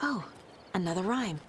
Oh, another rhyme.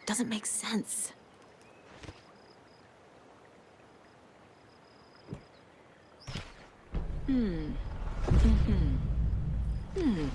Doesn't make sense. Hmm. Mm-hmm. Hmm.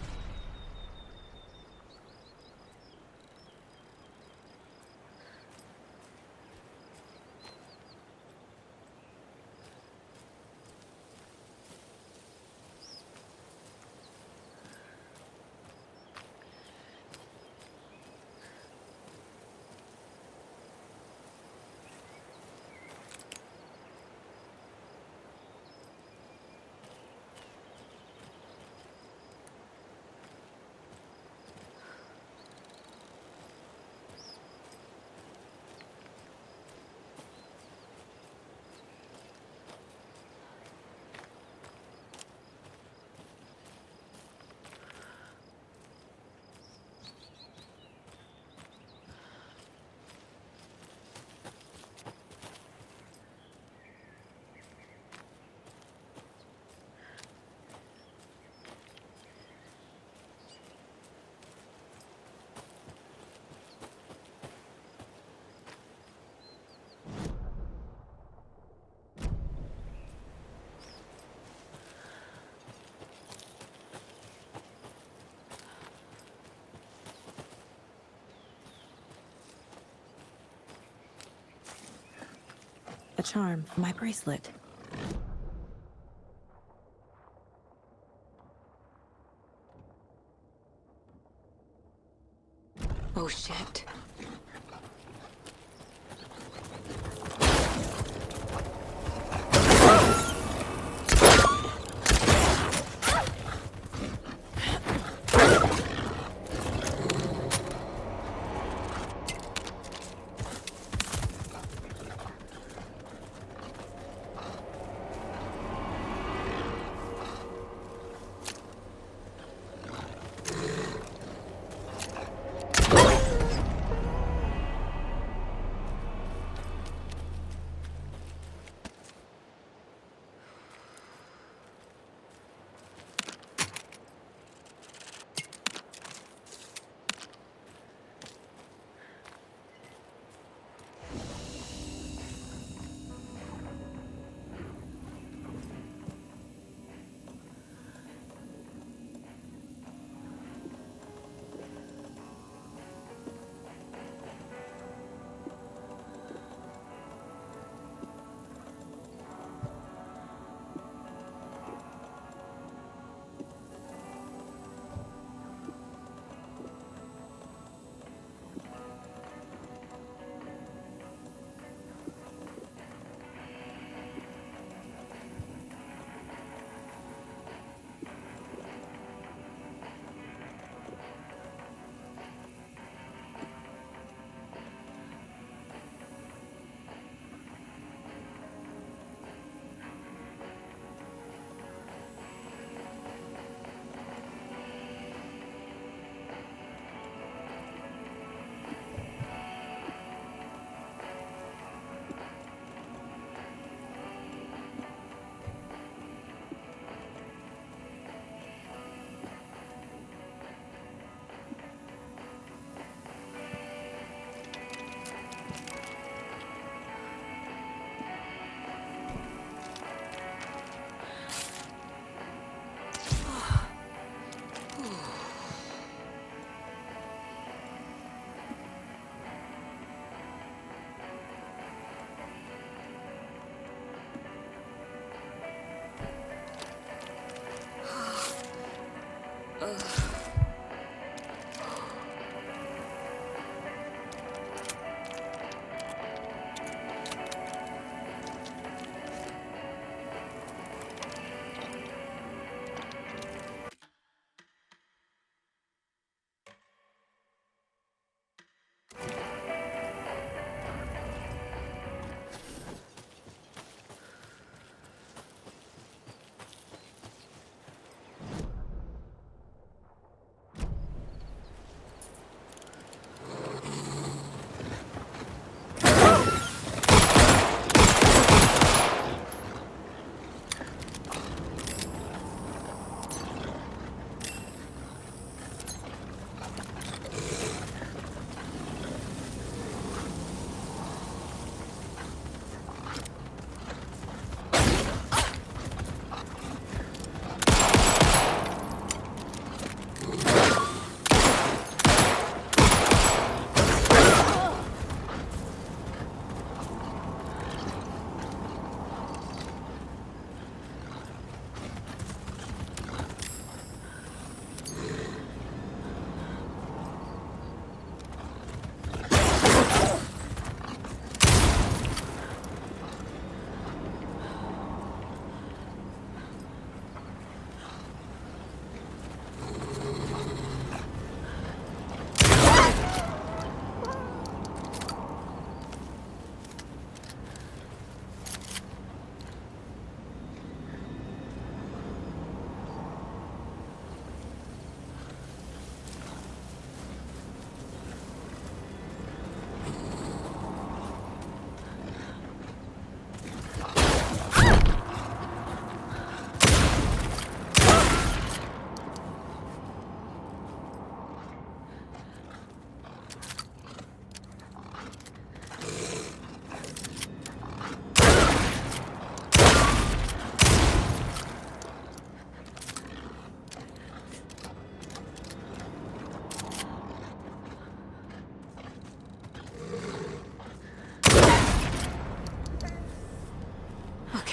A charm. My bracelet. Oh, shit.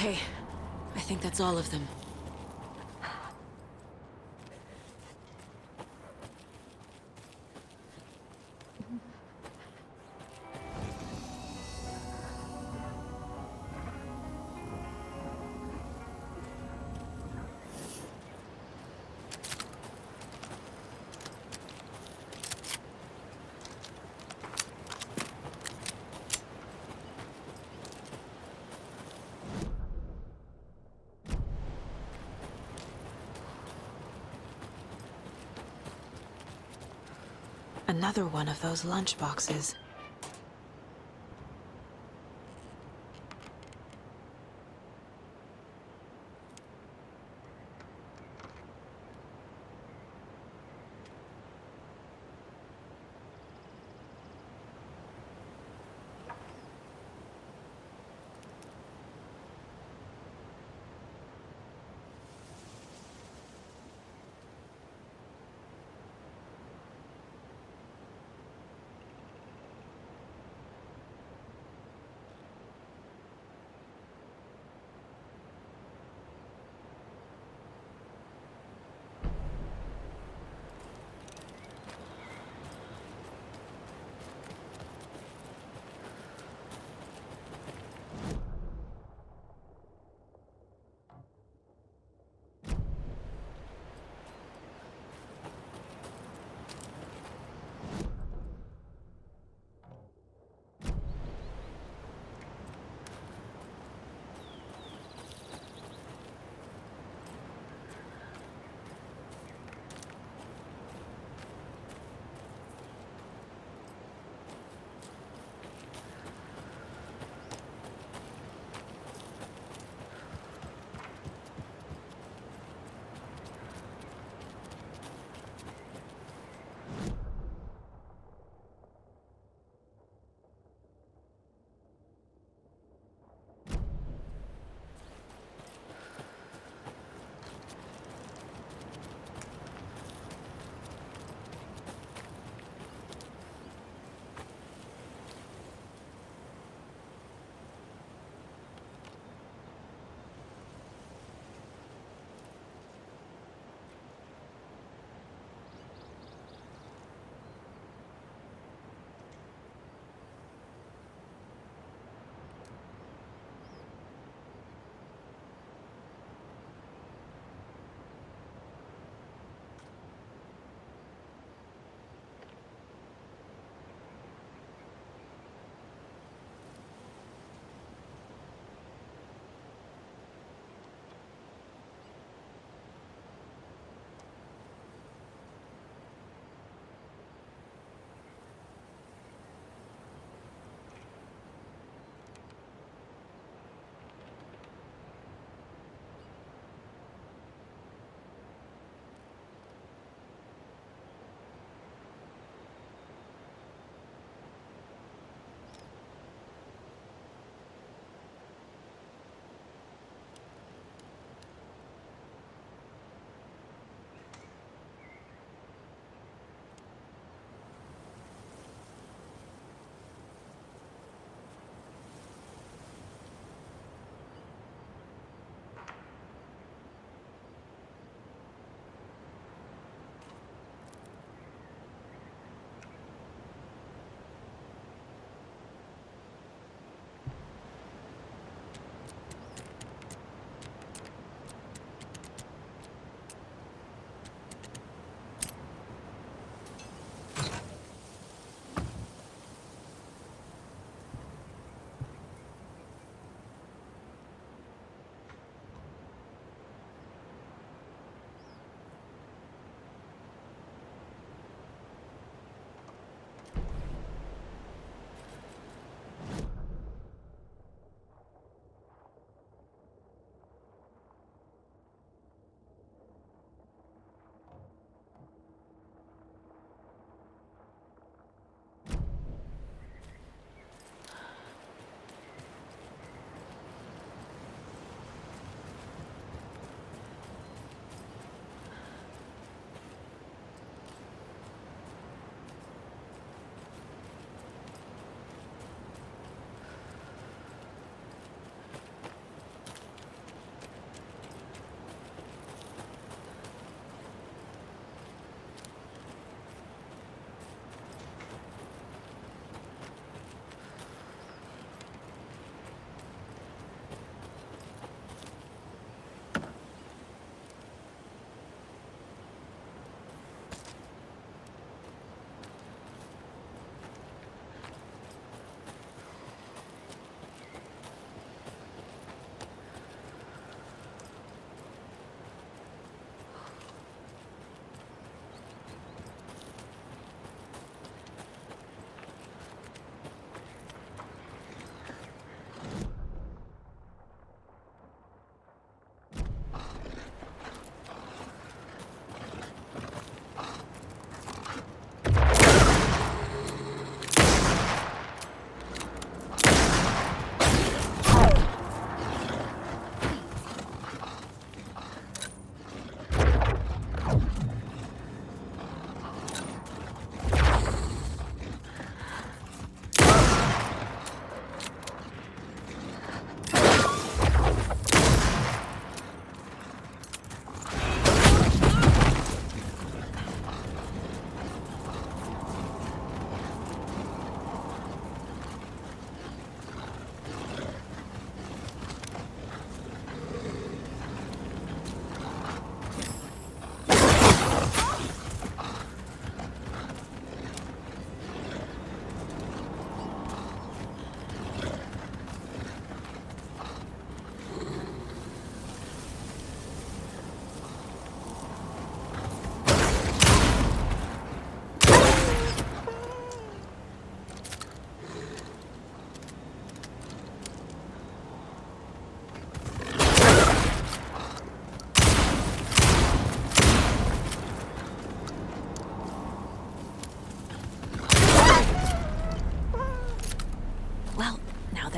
Okay, I think that's all of them. Another one of those lunchboxes.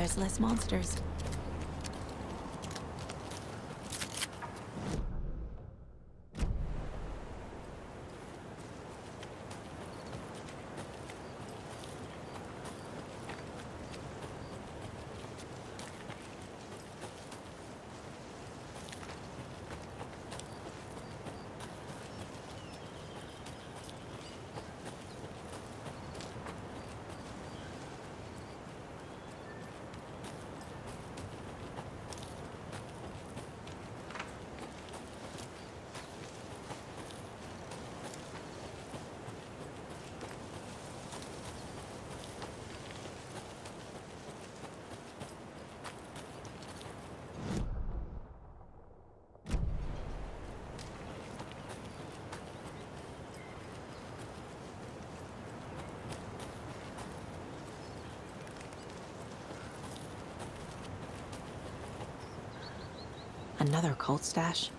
there's less monsters. Another cult stash?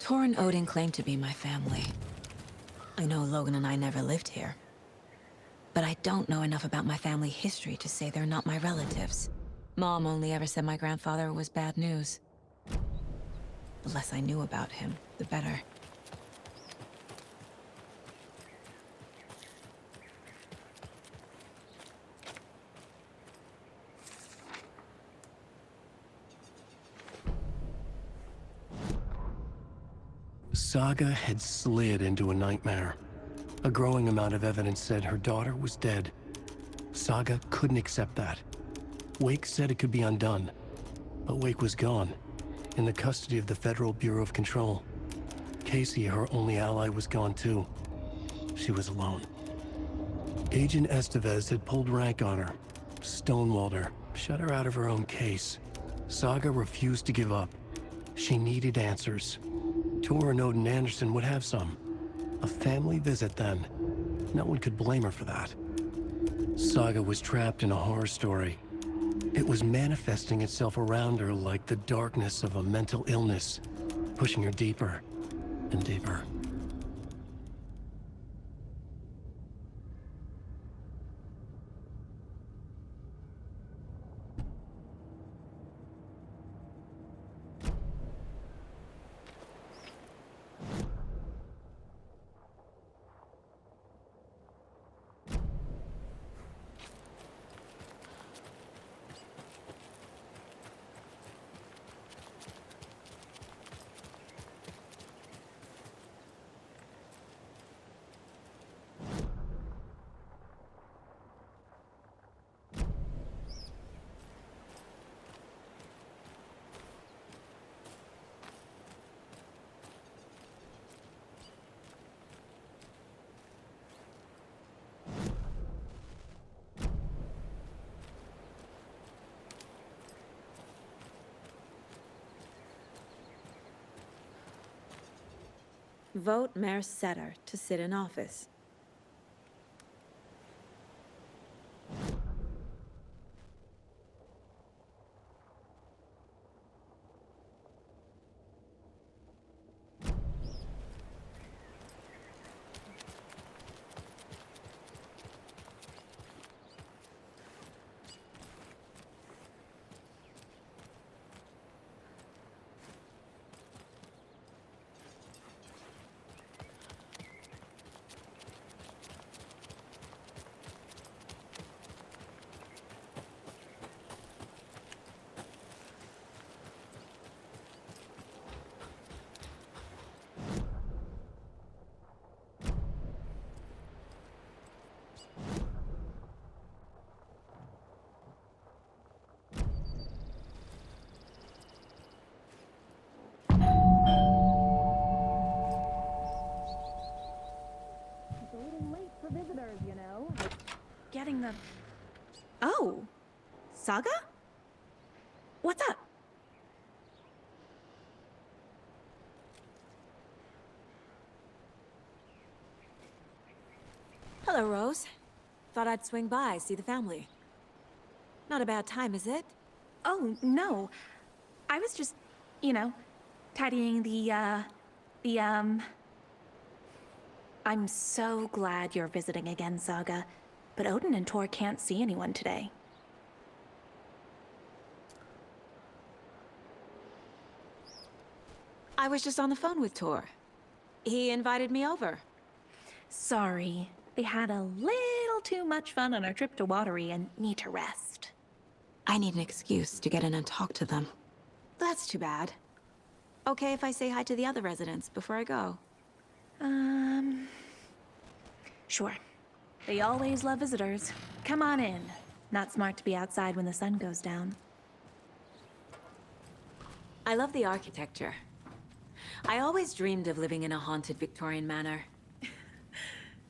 Tor and Odin claim to be my family. I know Logan and I never lived here. But I don't know enough about my family history to say they're not my relatives. Mom only ever said my grandfather was bad news. The less I knew about him, the better. Saga had slid into a nightmare. A growing amount of evidence said her daughter was dead. Saga couldn't accept that. Wake said it could be undone. But Wake was gone, in the custody of the Federal Bureau of Control. Casey, her only ally, was gone too. She was alone. Agent Estevez had pulled rank on her, stonewalled her, shut her out of her own case. Saga refused to give up. She needed answers. Tor and Odin Anderson would have some. A family visit then. No one could blame her for that. Saga was trapped in a horror story. It was manifesting itself around her like the darkness of a mental illness. pushing her deeper and deeper. Vote Mayor Setter to sit in office. Getting the... Oh! Saga? What's up? Hello, Rose. Thought I'd swing by, see the family. Not a bad time, is it? Oh, no. I was just, tidying I'm so glad you're visiting again, Saga. But Odin and Tor can't see anyone today. I was just on the phone with Tor. He invited me over. Sorry. They had a little too much fun on our trip to Watery and need to rest. I need an excuse to get in and talk to them. That's too bad. Okay if I say hi to the other residents before I go? Sure. They always love visitors. Come on in. Not smart to be outside when the sun goes down. I love the architecture. I always dreamed of living in a haunted Victorian manor.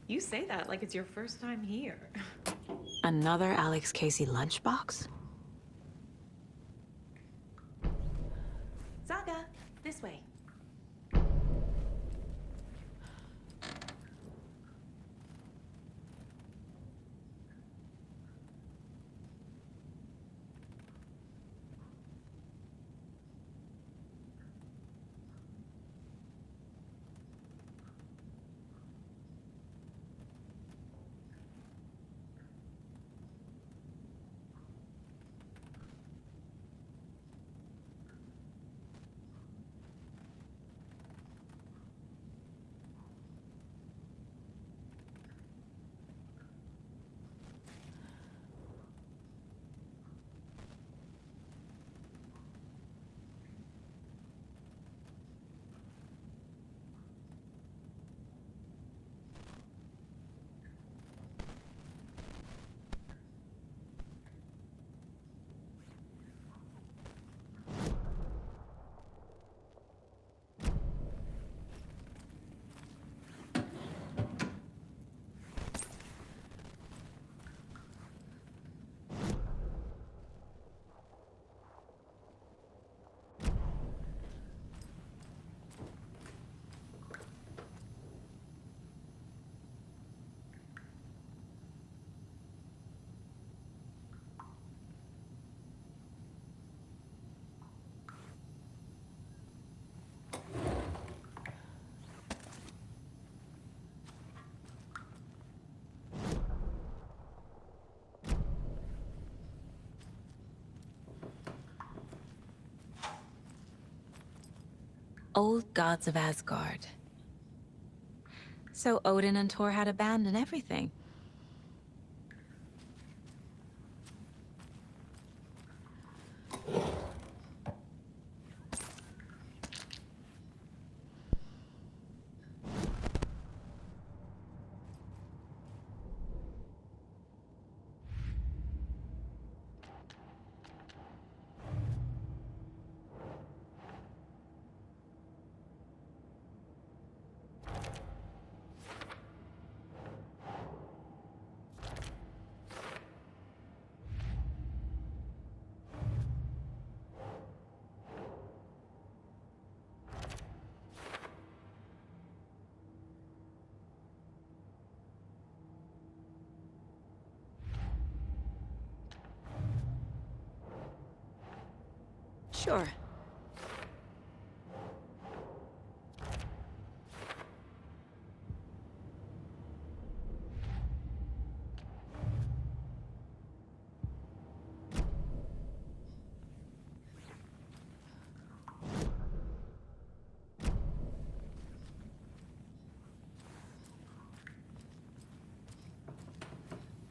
You say that like it's your first time here. Another Alex Casey lunchbox? Saga, this way. Old gods of Asgard. So Odin and Thor had a band and everything. Sure.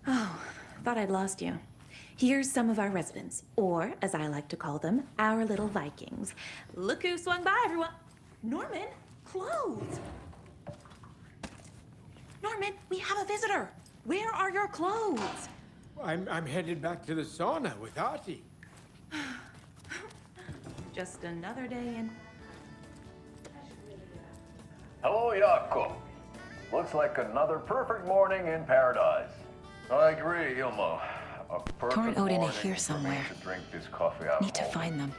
Oh, thought I'd lost you. Here's some of our residents, or as I like to call them, our little Vikings. Look who swung by, everyone. Norman, clothes. Norman, we have a visitor. Where are your clothes? I'm headed back to the sauna with Artie. Just another day in. Hello, Jaakko. Looks like another perfect morning in paradise. I agree, Ilmo. A perfect Thor and Odin are morning here for somewhere. me to drink this coffee out Need to home. find them.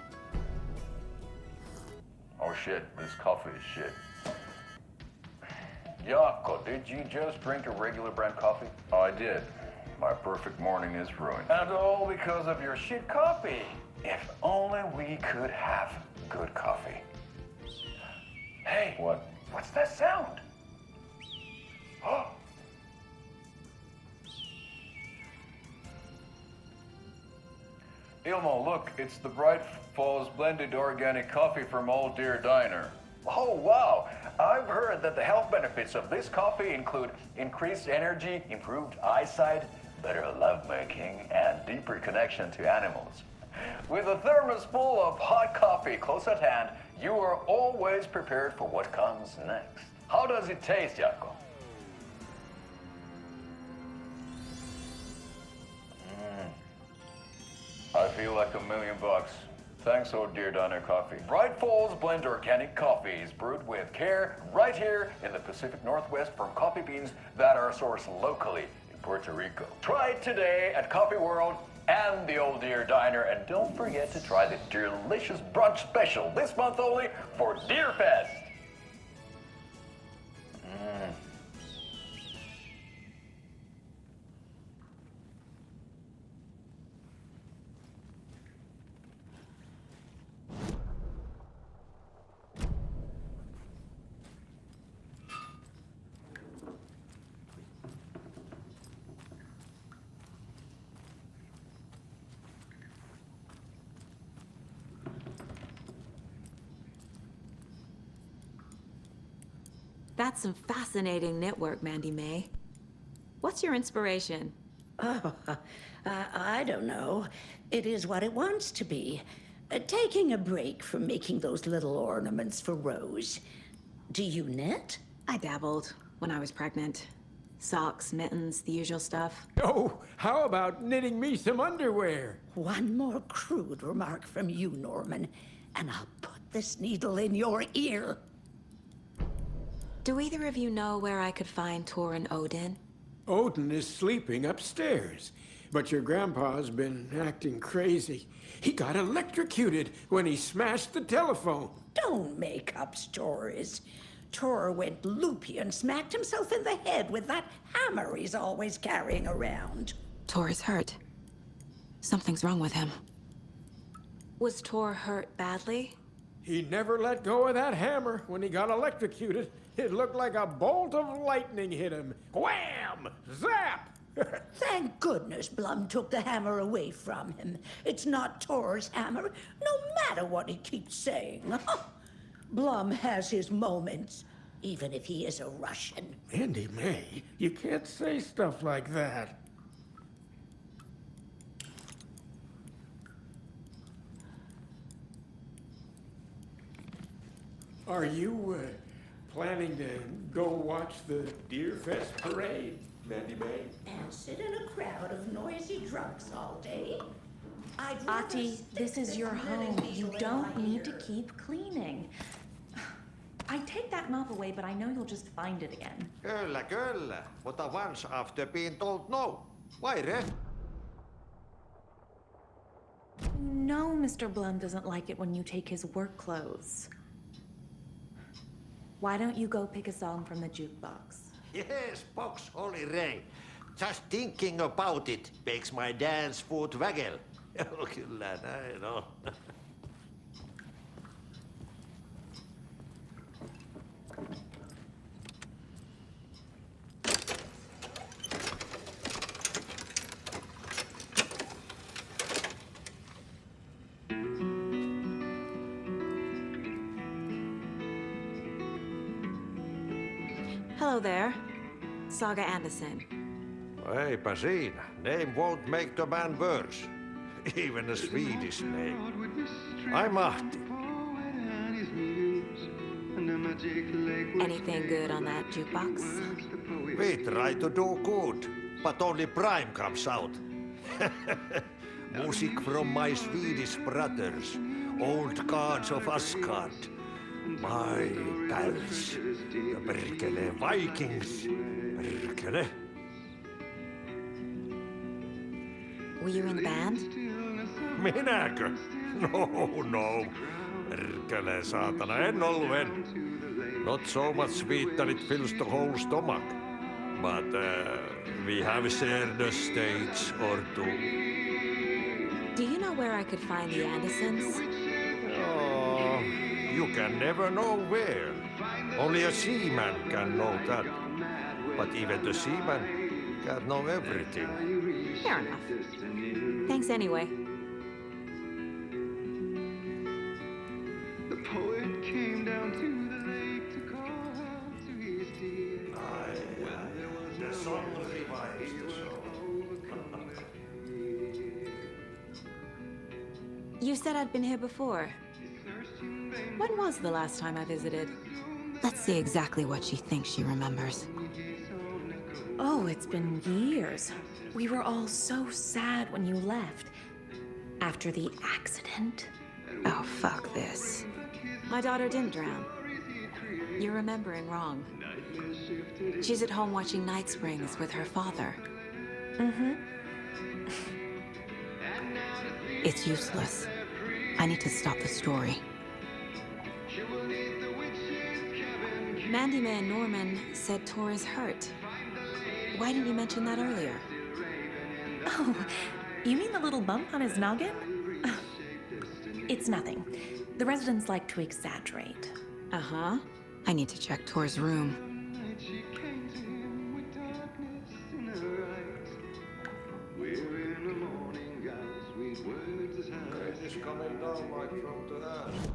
Oh shit, this coffee is shit. Jaakko, did you just drink a regular brand coffee? Oh, I did. My perfect morning is ruined. And all because of your shit coffee. If only we could have good coffee. Hey. What? What's that sound? Oh. Ilmo, look, it's the Bright Falls blended organic coffee from Old Deer Diner. Oh, wow. I've heard that the health benefits of this coffee include increased energy, improved eyesight, better lovemaking, and deeper connection to animals. With a thermos full of hot coffee close at hand, you are always prepared for what comes next. How does it taste, Jaakko? I feel like $1 million. Thanks, Old Deer Diner Coffee. Bright Falls Blend Organic Coffee is brewed with care right here in the Pacific Northwest from coffee beans that are sourced locally in Puerto Rico. Try it today at Coffee World and the Old Deer Diner, and don't forget to try the delicious brunch special this month only for Deer Fest. That's some fascinating knitwork, Mandy May. What's your inspiration? Oh, I don't know. It is what it wants to be. Taking a break from making those little ornaments for Rose. Do you knit? I dabbled when I was pregnant. Socks, mittens, the usual stuff. Oh, how about knitting me some underwear? One more crude remark from you, Norman, and I'll put this needle in your ear. Do either of you know where I could find Thor and Odin? Odin is sleeping upstairs, but your grandpa's been acting crazy. He got electrocuted when he smashed the telephone. Don't make up stories. Thor went loopy and smacked himself in the head with that hammer he's always carrying around. Thor is hurt. Something's wrong with him. Was Thor hurt badly? He never let go of that hammer when he got electrocuted. It looked like a bolt of lightning hit him. Wham! Zap! Thank goodness Blum took the hammer away from him. It's not Thor's hammer, no matter what he keeps saying. Blum has his moments, even if he is a Russian. Mandy May, you can't say stuff like that. Are you planning to go watch the Deer Fest parade, Mandy May? And sit in a crowd of noisy drunks all day? I'd rather Ati, stick this is your home. You needle in don't my need to ear. keep cleaning. I take that mop away, but I know you'll just find it again. Kyllä, kyllä. Mutta once after being told no. Why, Re? No, Mr. Blum doesn't like it when you take his work clothes. Why don't you go pick a song from the jukebox? Yes, box Olli Ray. Just thinking about it makes my dance foot waggle. Kyllä näin on. Hello there. Saga Anderson. Eipä siinä. Name won't make the man worse. Even a Swedish name. I'm Ahti. Anything good on that jukebox? We try to do good, but only Prime comes out. Music from my Swedish brothers, old gods of Asgard. My pals, the perkele Vikings. Perkele. Were you in the band? Minäkö? No. Perkele saatana, en ollut en. Not so much sweet that it fills the whole stomach. But we have shared a stage or two. Do you know where I could find the Andersons? Oh, you can never know where. Only a seaman can know that. But even the seaman can't know everything. Fair enough. Thanks anyway. The poet came down to the lake to call out to his dear. The song revives the show. You said I'd been here before. When was the last time I visited? Let's see exactly what she thinks she remembers. Oh, it's been years. We were all so sad when you left. After the accident. Oh, fuck this. My daughter didn't drown. You're remembering wrong. She's at home watching Night Springs with her father. Mm-hmm. It's useless. I need to stop the story. Mandy May and Norman said Tor is hurt. Why didn't you mention that earlier? Oh, you mean the little bump on his noggin? It's nothing. The residents like to exaggerate. Uh-huh. I need to check Tor's room. She came to him with darkness in her eyes. We're in the morning, guys, sweet words as high as It's coming down like from the ass.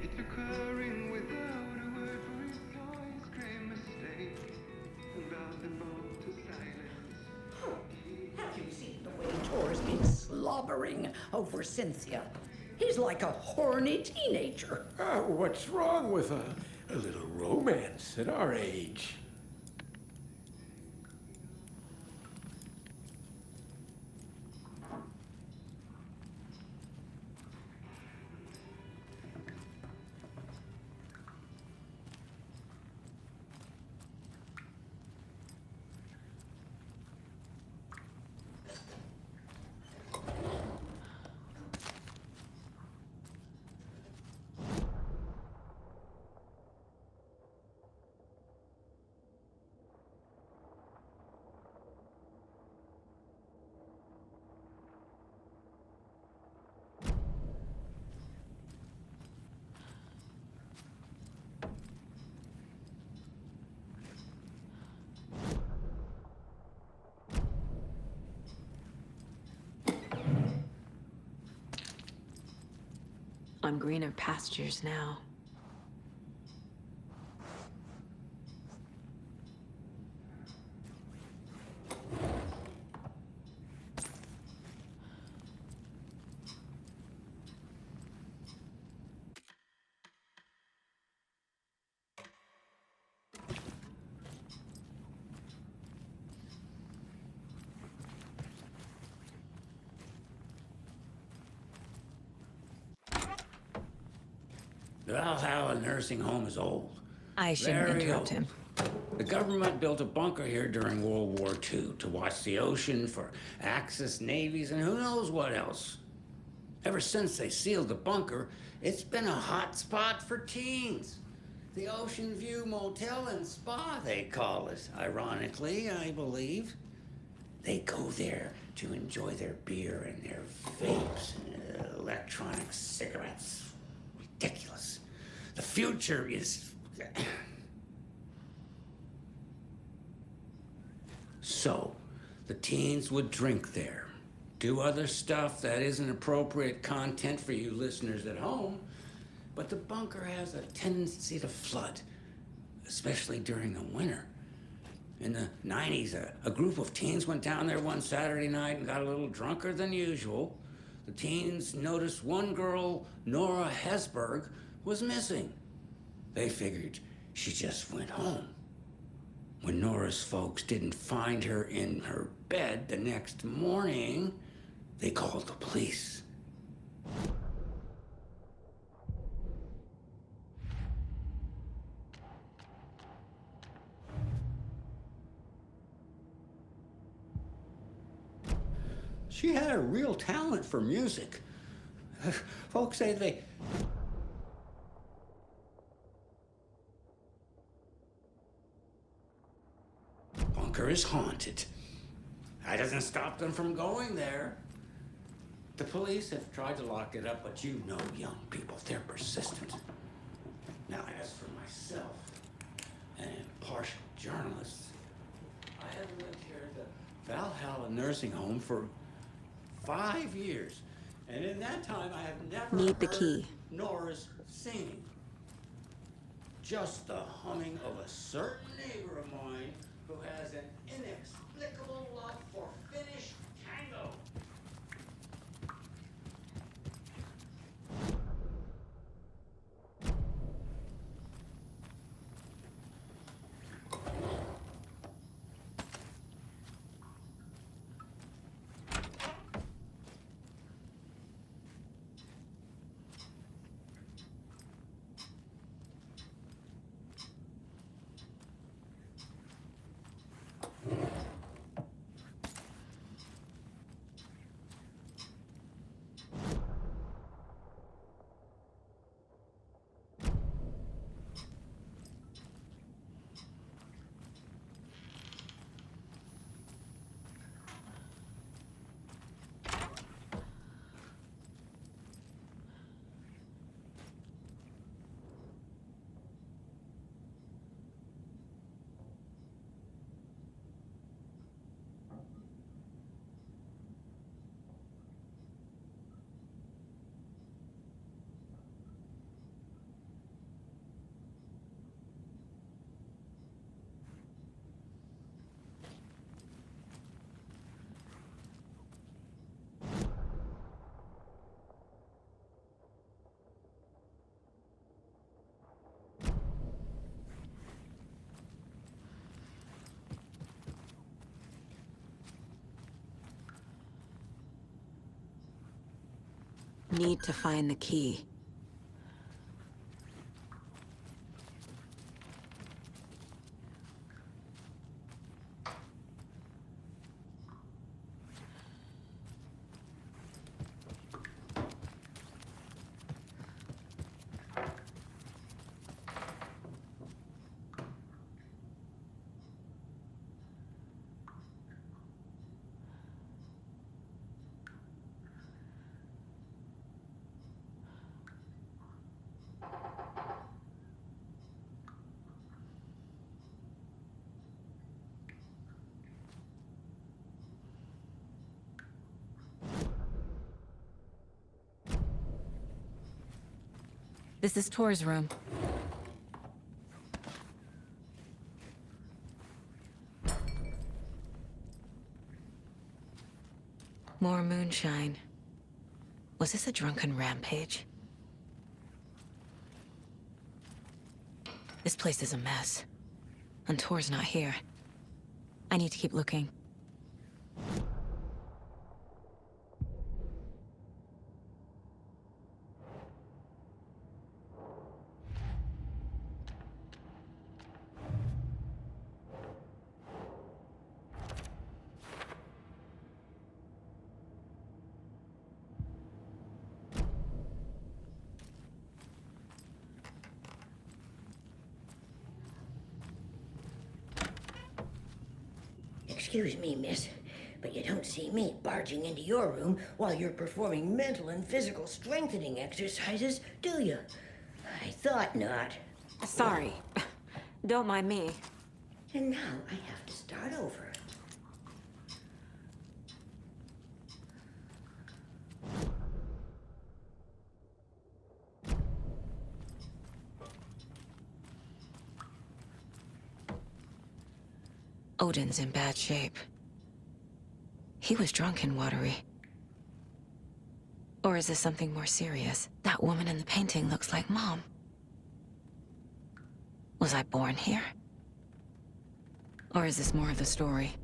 It took her in without a word, for he saw his grave mistake and bowed them both to silence. Have you seen the way Tor's been yammering over Cynthia. He's like a horny teenager. What's wrong with a little romance at our age? On greener pastures now. The Valhalla nursing home is old. I shouldn't Very interrupt old. him. The government built a bunker here during World War II to watch the ocean for Axis navies and who knows what else. Ever since they sealed the bunker, it's been a hot spot for teens. The Ocean View Motel and Spa, they call it, ironically, I believe. They go there to enjoy their beer and their vapes and electronic cigarettes. Ridiculous. The future is... So, the teens would drink there, do other stuff that isn't appropriate content for you listeners at home, but the bunker has a tendency to flood, especially during the winter. In the 90s, a group of teens went down there one Saturday night and got a little drunker than usual. The teens noticed one girl, Nora Hesberg, was missing. They figured she just went home. When Nora's folks didn't find her in her bed the next morning, they called the police. She had a real talent for music. Folks say they... Bunker is haunted. That doesn't stop them from going there. The police have tried to lock it up, but you know young people, they're persistent. Now, as for myself, an impartial journalist, I have lived here at the Valhalla nursing home for 5 years. And in that time, I have never Need the heard key. Nora's singing. Just the humming of a certain neighbor of mine who has an inexplicable love for Finnish tango. need to find the key. This is Tor's room. More moonshine. Was this a drunken rampage? This place is a mess. And Tor's not here. I need to keep looking. Excuse me, miss, but you don't see me barging into your room while you're performing mental and physical strengthening exercises, do you? I thought not. Sorry. Don't mind me. And now I have to start over. Odin's in bad shape. He was drunk and watery. Or is this something more serious? That woman in the painting looks like Mom. Was I born here? Or is this more of the story?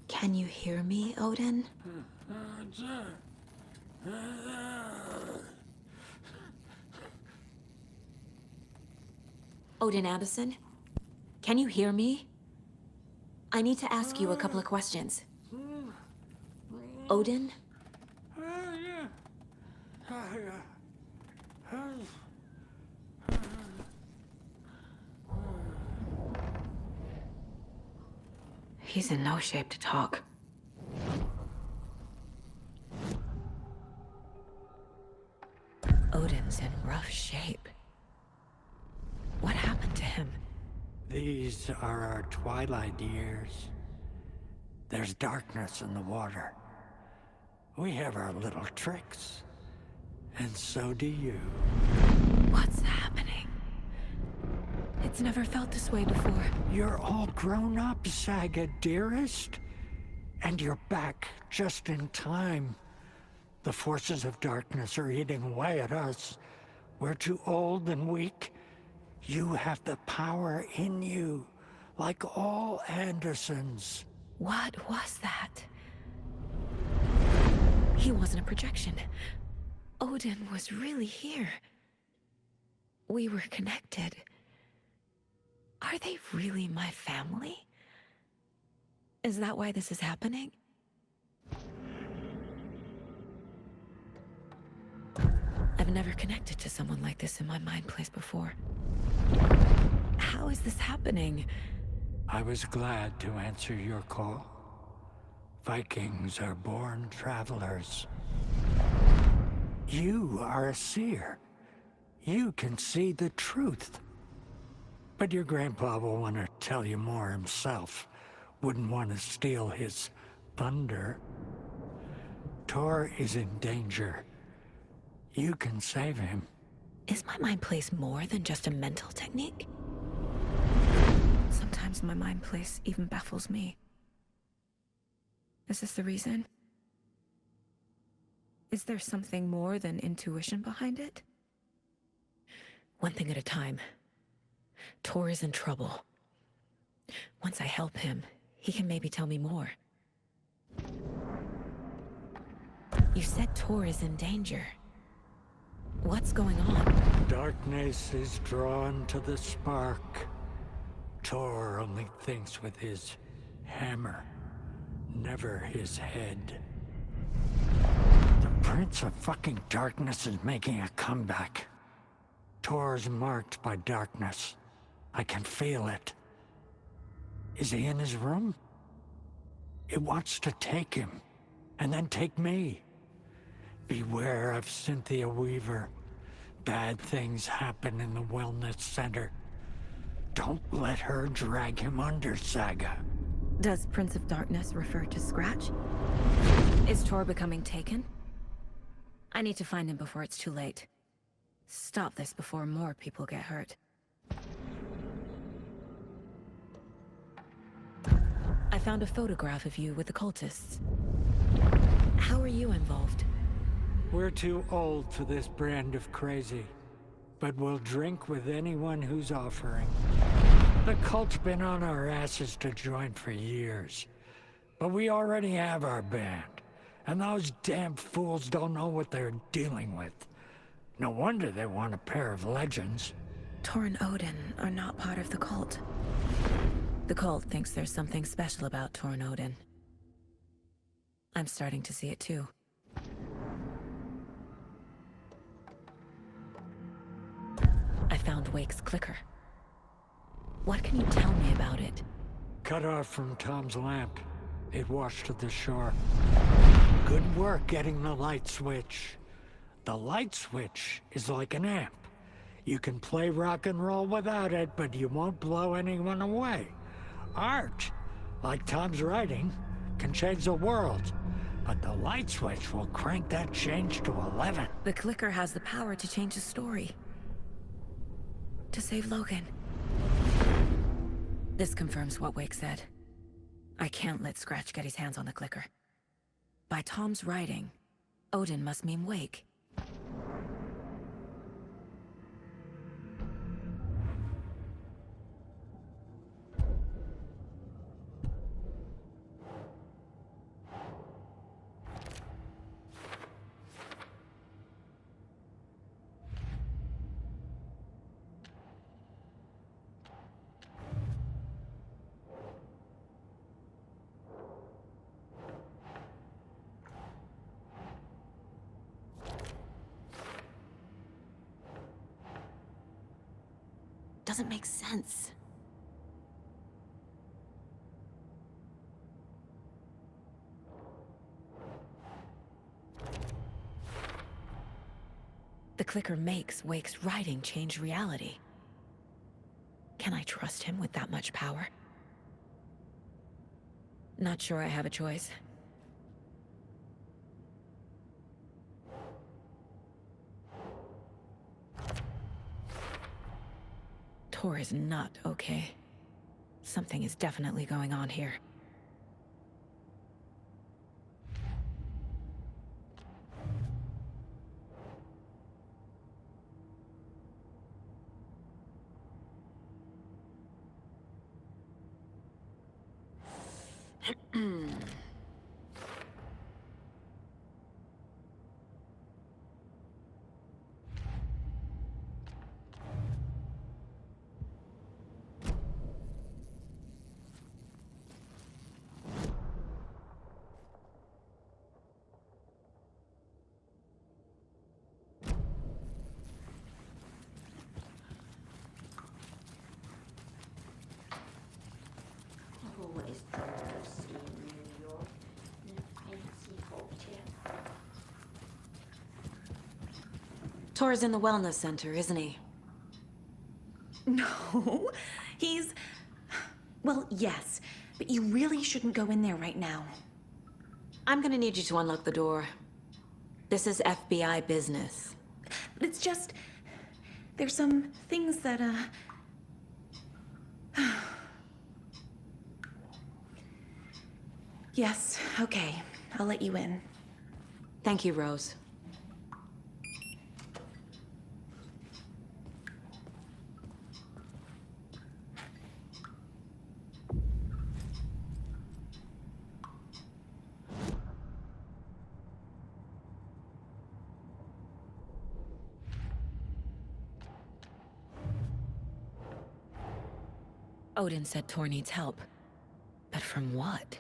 Can you hear me, Odin? Odin Abison? Can you hear me? I need to ask you a couple of questions. Odin? He's in no shape to talk. Odin's in rough shape. What happened to him? These are our twilight years. There's darkness in the water. We have our little tricks. And so do you. What's happening? It's never felt this way before. You're all grown up, Saga, dearest. And you're back just in time. The forces of darkness are eating away at us. We're too old and weak. You have the power in you, like all Andersons. What was that? He wasn't a projection. Odin was really here. We were connected. Are they really my family? Is that why this is happening? I've never connected to someone like this in my mind place before. How is this happening? I was glad to answer your call. Vikings are born travelers. You are a seer. You can see the truth. But your grandpa will want to tell you more himself. Wouldn't want to steal his thunder. Tor is in danger. You can save him. Is my mind place more than just a mental technique? Sometimes my mind place even baffles me. Is this the reason? Is there something more than intuition behind it? One thing at a time. Tor is in trouble. Once I help him, he can maybe tell me more. You said Tor is in danger. What's going on? Darkness is drawn to the spark. Tor only thinks with his hammer, never his head. The Prince of fucking Darkness is making a comeback. Tor's marked by darkness. I can feel it. Is he in his room? It wants to take him, and then take me. Beware of Cynthia Weaver. Bad things happen in the wellness center. Don't let her drag him under, Saga. Does Prince of Darkness refer to Scratch? Is Tor becoming taken? I need to find him before it's too late. Stop this before more people get hurt. I found a photograph of you with the cultists. How are you involved? We're too old for this brand of crazy, but we'll drink with anyone who's offering. The cult's been on our asses to join for years, but we already have our band, and those damn fools don't know what they're dealing with. No wonder they want a pair of legends. Tor and Odin are not part of the cult. The cult thinks there's something special about Tor and Odin. I'm starting to see it too. I found Wake's clicker. What can you tell me about it? Cut off from Tom's lamp. It washed to the shore. Good work getting the light switch. The light switch is like an amp. You can play rock and roll without it, but you won't blow anyone away. Art, like Tom's writing, can change the world. But the light switch will crank that change to 11. The clicker has the power to change the story. To save Logan. This confirms what Wake said. I can't let Scratch get his hands on the clicker. By Tom's writing, Odin must mean Wake. Doesn't make sense. The clicker makes Wake's writing change reality. Can I trust him with that much power? Not sure I have a choice. Tor is not okay. Something is definitely going on here. Tor's in the wellness center, isn't he? No, he's... Well, yes, but you really shouldn't go in there right now. I'm gonna need you to unlock the door. This is FBI business. But it's just... There's some things that, Yes, okay. I'll let you in. Thank you, Rose. Odin said Tor needs help. But from what?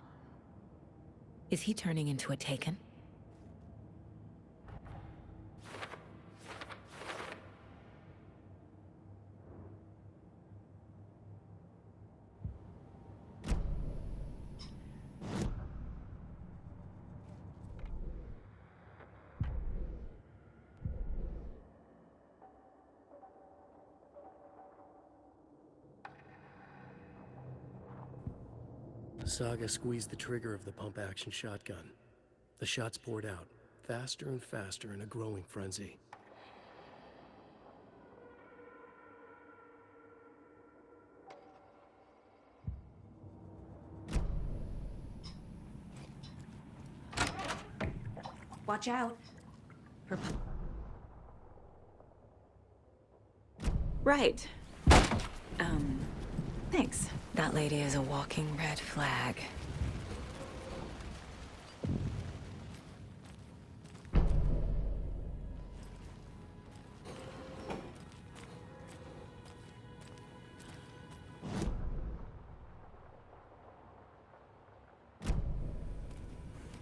Is he turning into a Taken? Saga squeezed the trigger of the pump-action shotgun. The shots poured out, faster and faster in a growing frenzy. Watch out. Right. Thanks. That lady is a walking red flag.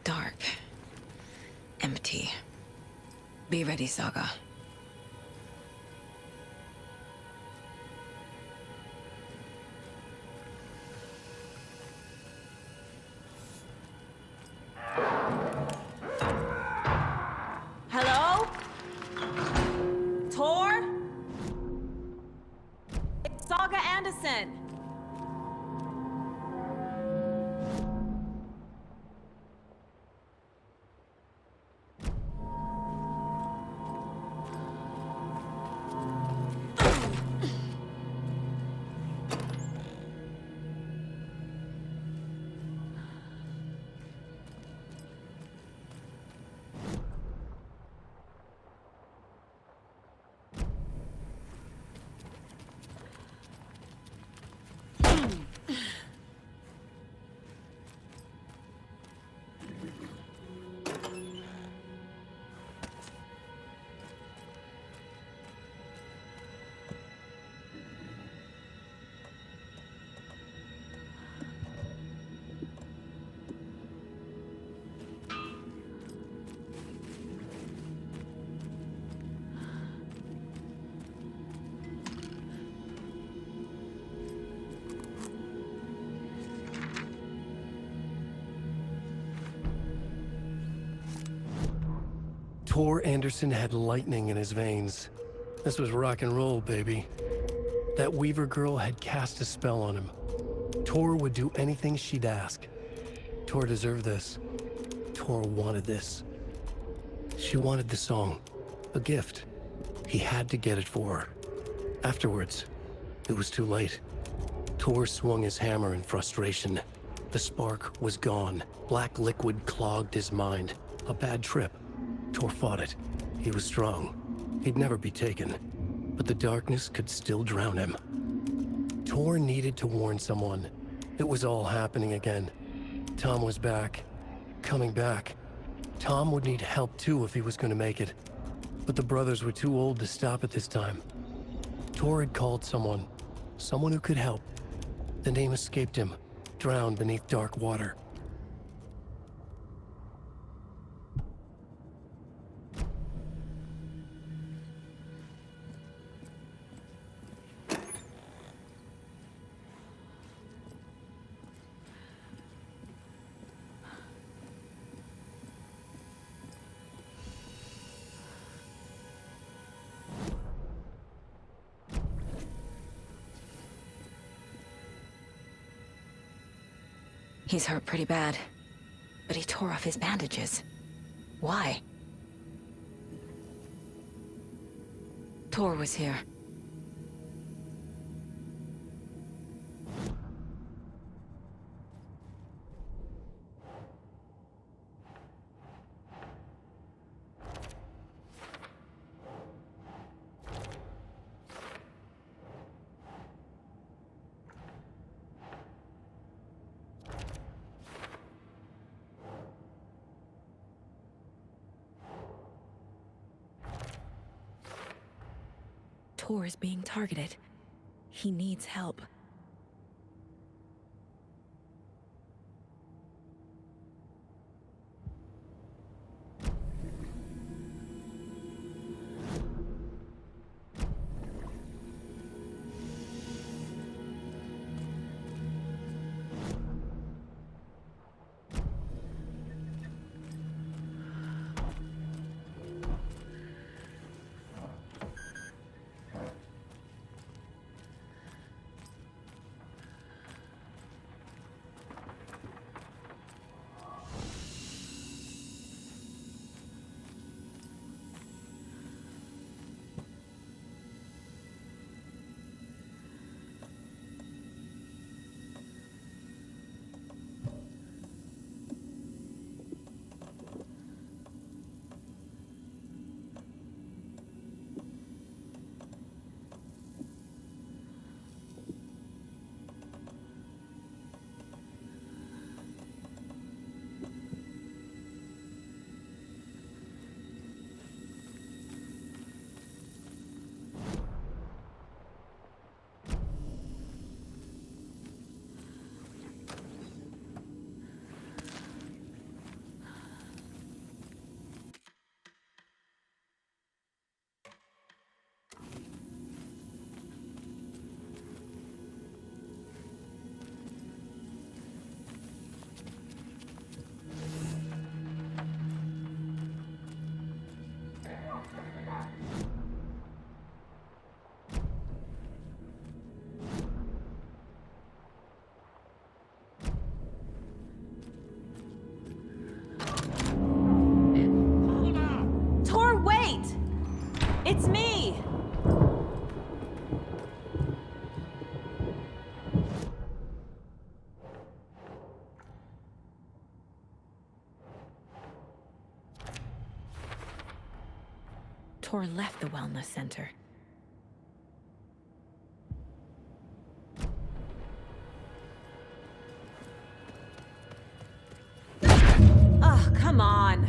Dark. Empty. Be ready, Saga. Hello? Tor? It's Saga Anderson. Tor Anderson had lightning in his veins. This was rock and roll, baby. That Weaver girl had cast a spell on him. Tor would do anything she'd ask. Tor deserved this. Tor wanted this. She wanted the song. A gift. He had to get it for her. Afterwards, it was too late. Tor swung his hammer in frustration. The spark was gone. Black liquid clogged his mind. A bad trip. Tor fought it. He was strong. He'd never be taken. But the darkness could still drown him. Tor needed to warn someone. It was all happening again. Tom was back. Coming back. Tom would need help too if he was going to make it. But the brothers were too old to stop at this time. Tor had called someone. Someone who could help. The name escaped him. Drowned beneath dark water. He's hurt pretty bad, but he tore off his bandages. Why? Tor was here. Tor is being targeted. He needs help. Tor, wait! It's me! Tor left the wellness center. Oh, come on!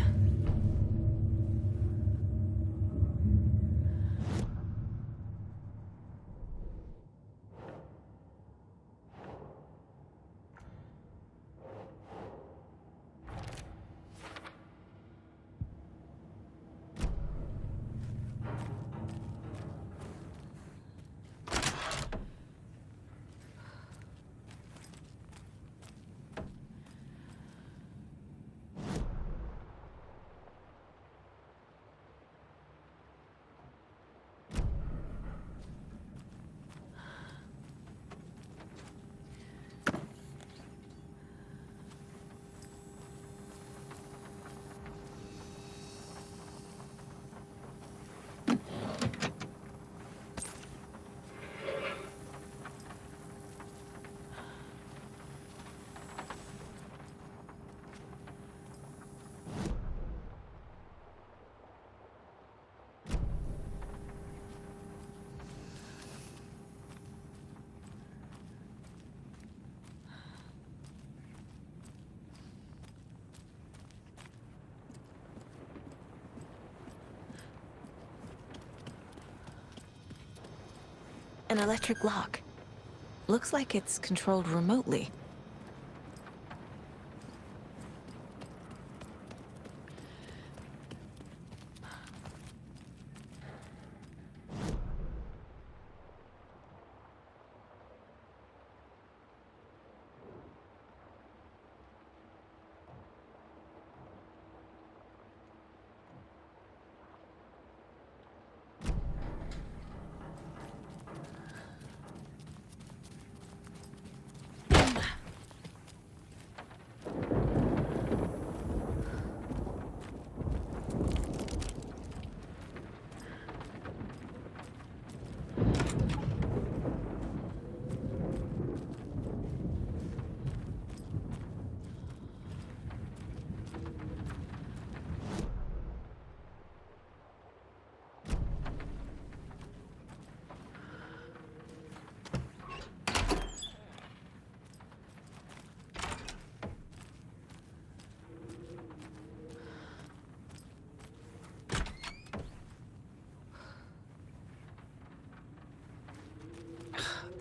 An electric lock. Looks like it's controlled remotely.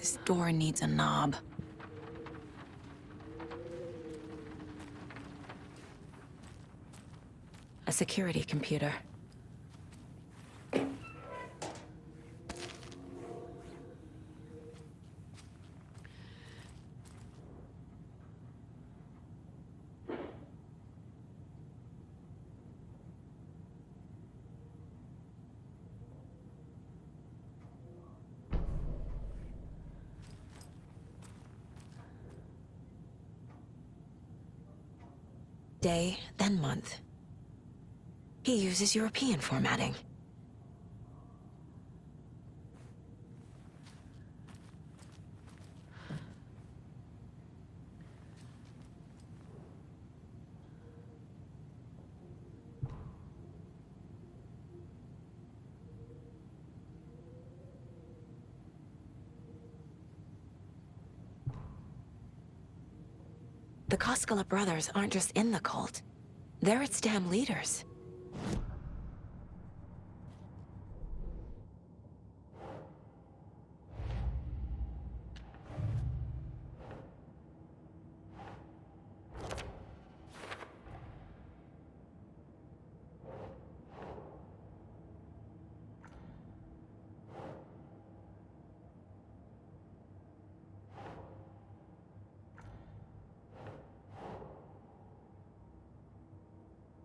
This door needs a knob. A security computer. Day, then month. He uses European formatting. The Koskela brothers aren't just in the cult. They're its damn leaders.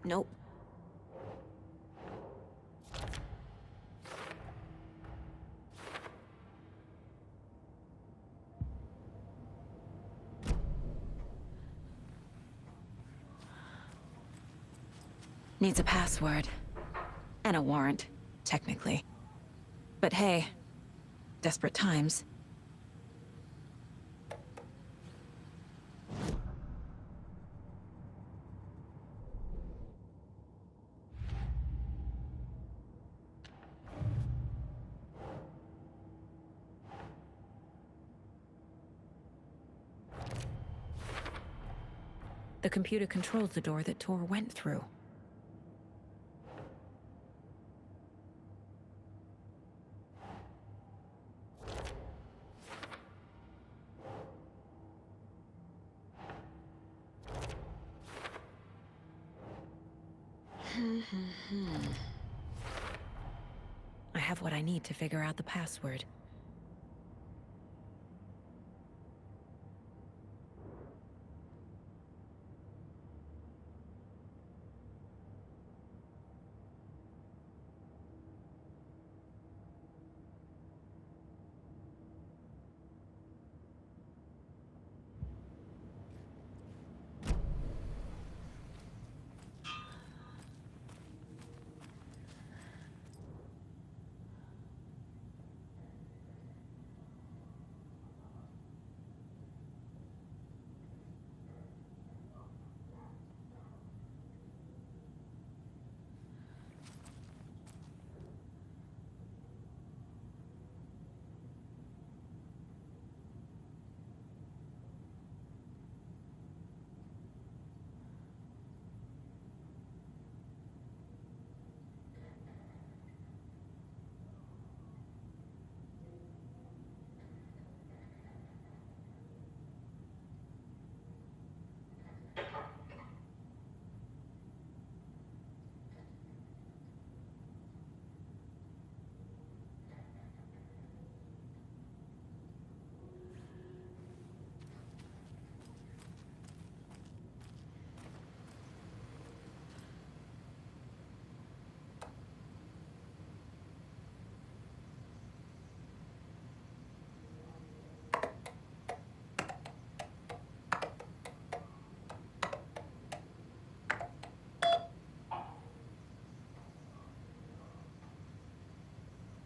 Nope. Needs a password. And a warrant, technically. But hey, desperate times. The computer controls the door that Tor went through. I have what I need to figure out the password.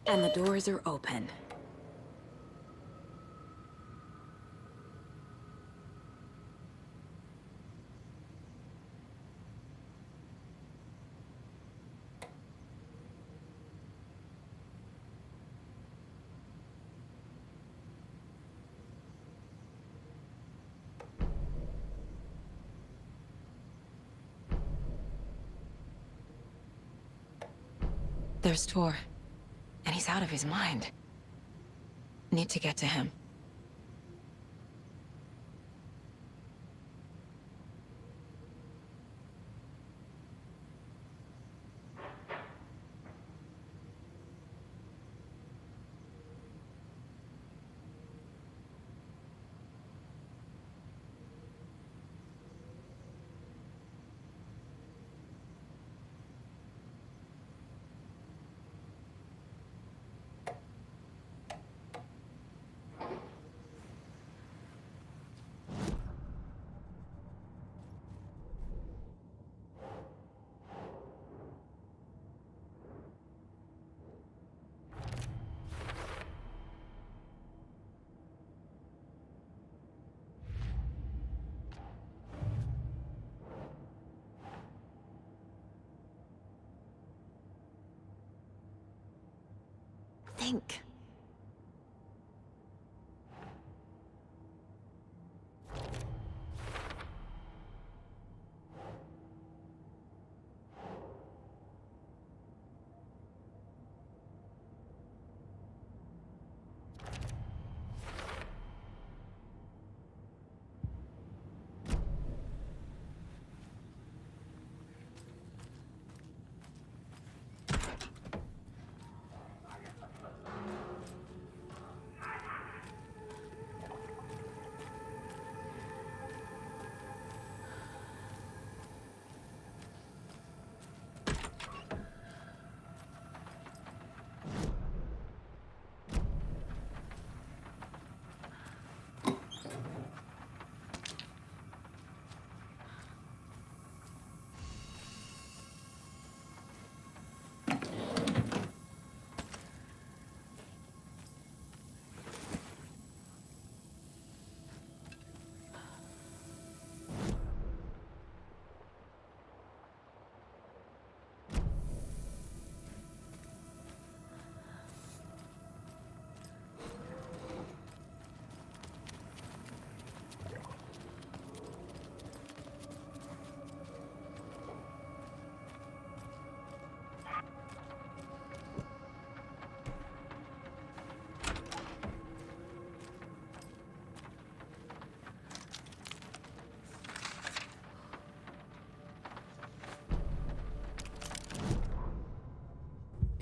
And the doors are open. There's Tor. And he's out of his mind. Need to get to him. think.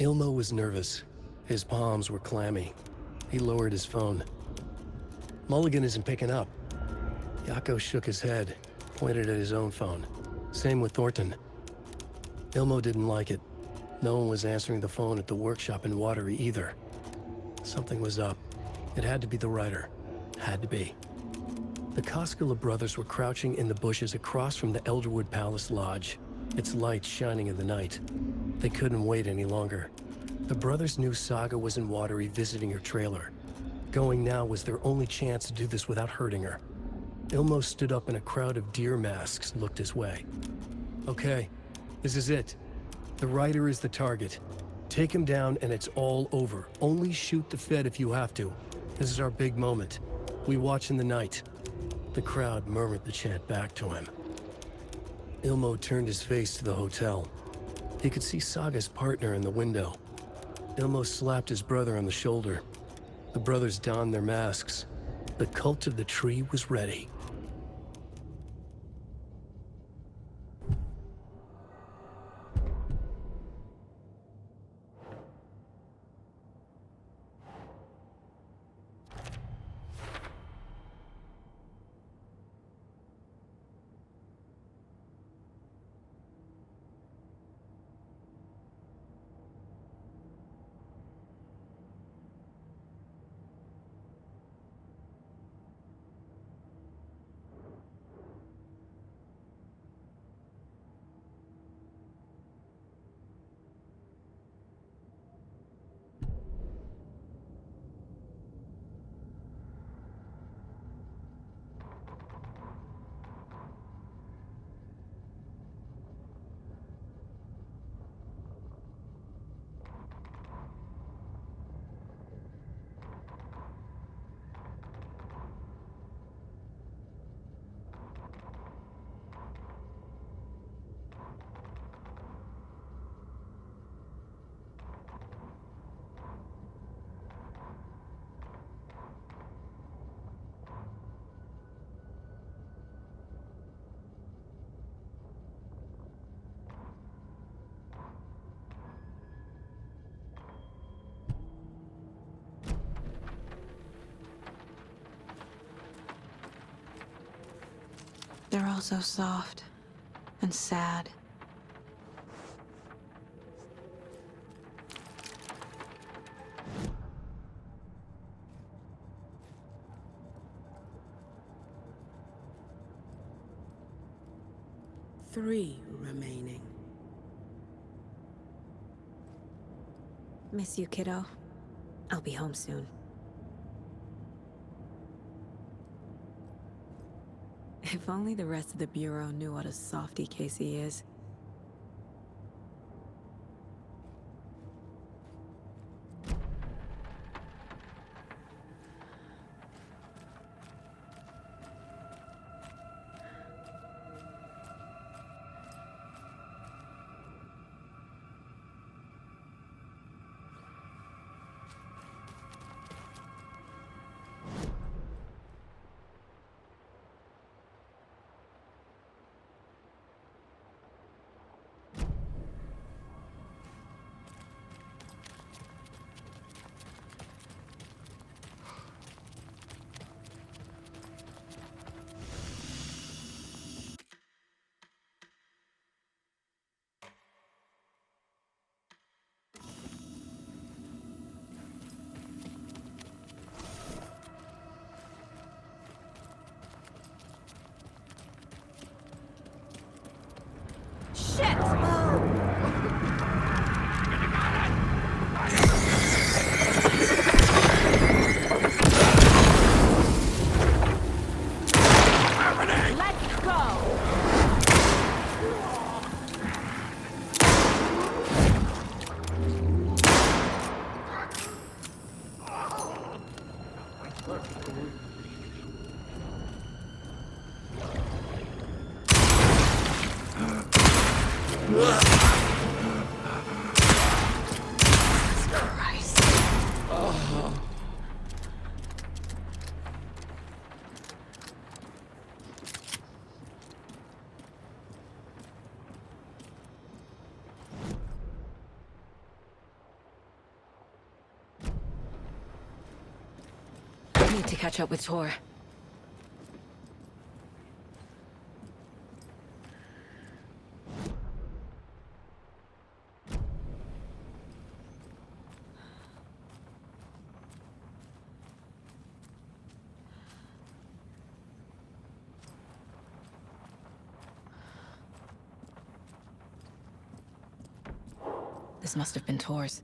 Ilmo was nervous. His palms were clammy. He lowered his phone. Mulligan isn't picking up. Yako shook his head, pointed at his own phone. Same with Thornton. Ilmo didn't like it. No one was answering the phone at the workshop in Watery either. Something was up. It had to be the writer. Had to be. The Koskela brothers were crouching in the bushes across from the Elderwood Palace Lodge, its lights shining in the night. They couldn't wait any longer. The brothers knew Saga was in Watery visiting her trailer. Going now was their only chance to do this without hurting her. Ilmo stood up and a crowd of deer masks looked his way. Okay, this is it. The writer is the target. Take him down and it's all over. Only shoot the Fed if you have to. This is our big moment. We watch in the night. The crowd murmured the chant back to him. Ilmo turned his face to the hotel. He could see Saga's partner in the window. Ilmo slapped his brother on the shoulder. The brothers donned their masks. The cult of the tree was ready. They're all so soft and sad. Three remaining. Miss you, kiddo. I'll be home soon. If only the rest of the Bureau knew what a softy Casey is. Christ. I need to catch up with Tor. This must have been Tor's.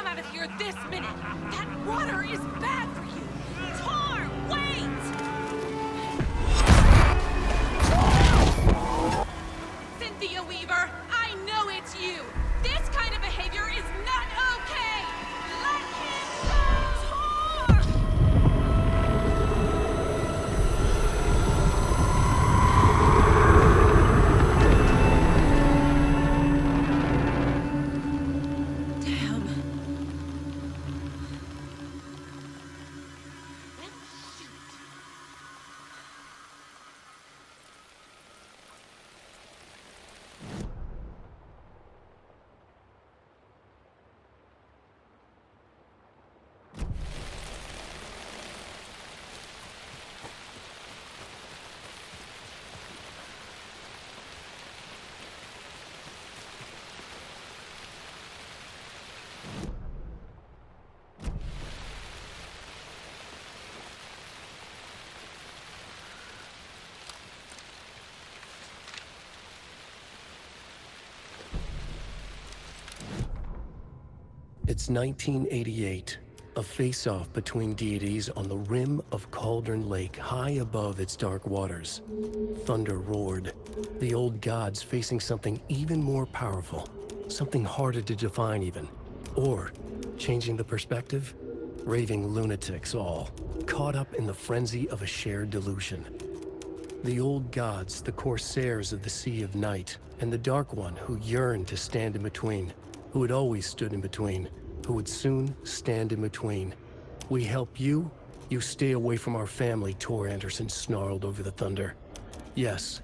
Out of here this minute! That water is bad for you! Tor, wait! Cynthia Weaver, I know it's you! This kind of behavior is not okay! Let him go! It's 1988, a face-off between deities on the rim of Cauldron Lake, high above its dark waters. Thunder roared, the old gods facing something even more powerful, something harder to define even. Or, changing the perspective, raving lunatics all, caught up in the frenzy of a shared delusion. The old gods, the corsairs of the Sea of Night, and the Dark One who yearned to stand in between, who had always stood in between, who would soon stand in between. We help you, you stay away from our family, Tor Anderson snarled over the thunder. Yes,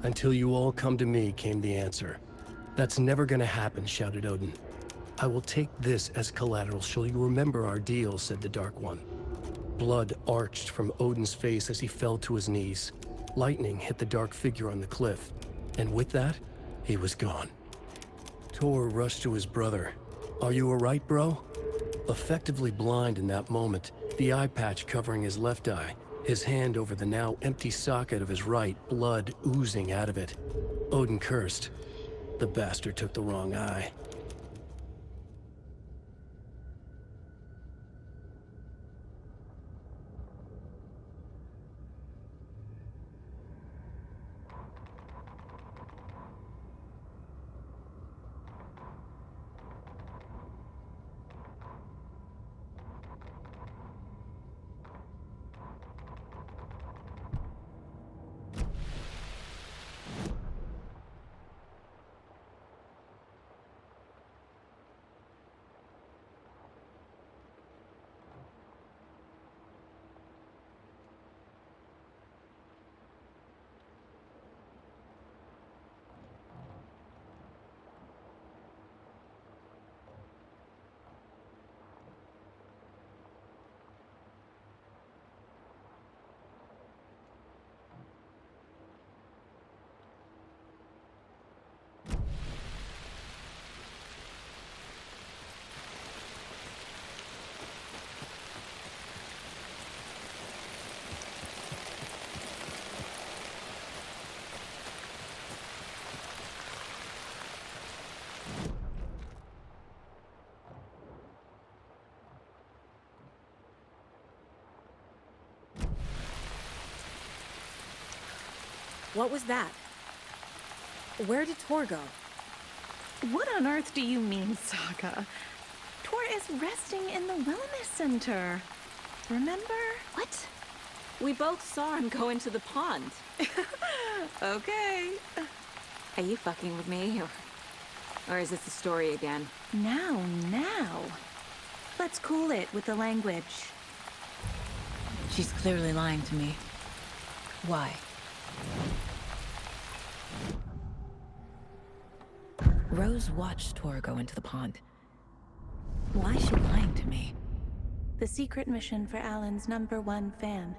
until you all come to me, came the answer. That's never gonna happen, shouted Odin. I will take this as collateral. Shall you remember our deal, said the Dark One. Blood arched from Odin's face as he fell to his knees. Lightning hit the dark figure on the cliff, and with that, he was gone. Tor rushed to his brother. Are you alright, bro? Effectively blind in that moment, the eye patch covering his left eye, his hand over the now empty socket of his right, blood oozing out of it. Odin cursed. The bastard took the wrong eye. What was that? Where did Tor go? What on earth do you mean, Saga? Tor is resting in the wellness center. Remember? What? We both saw him go into the pond. Okay. Are you fucking with me? Or is this the story again? Now. Let's cool it with the language. She's clearly lying to me. Why? Rose watched Tor go into the pond. Why is she lying to me? The secret mission for Alan's #1 fan.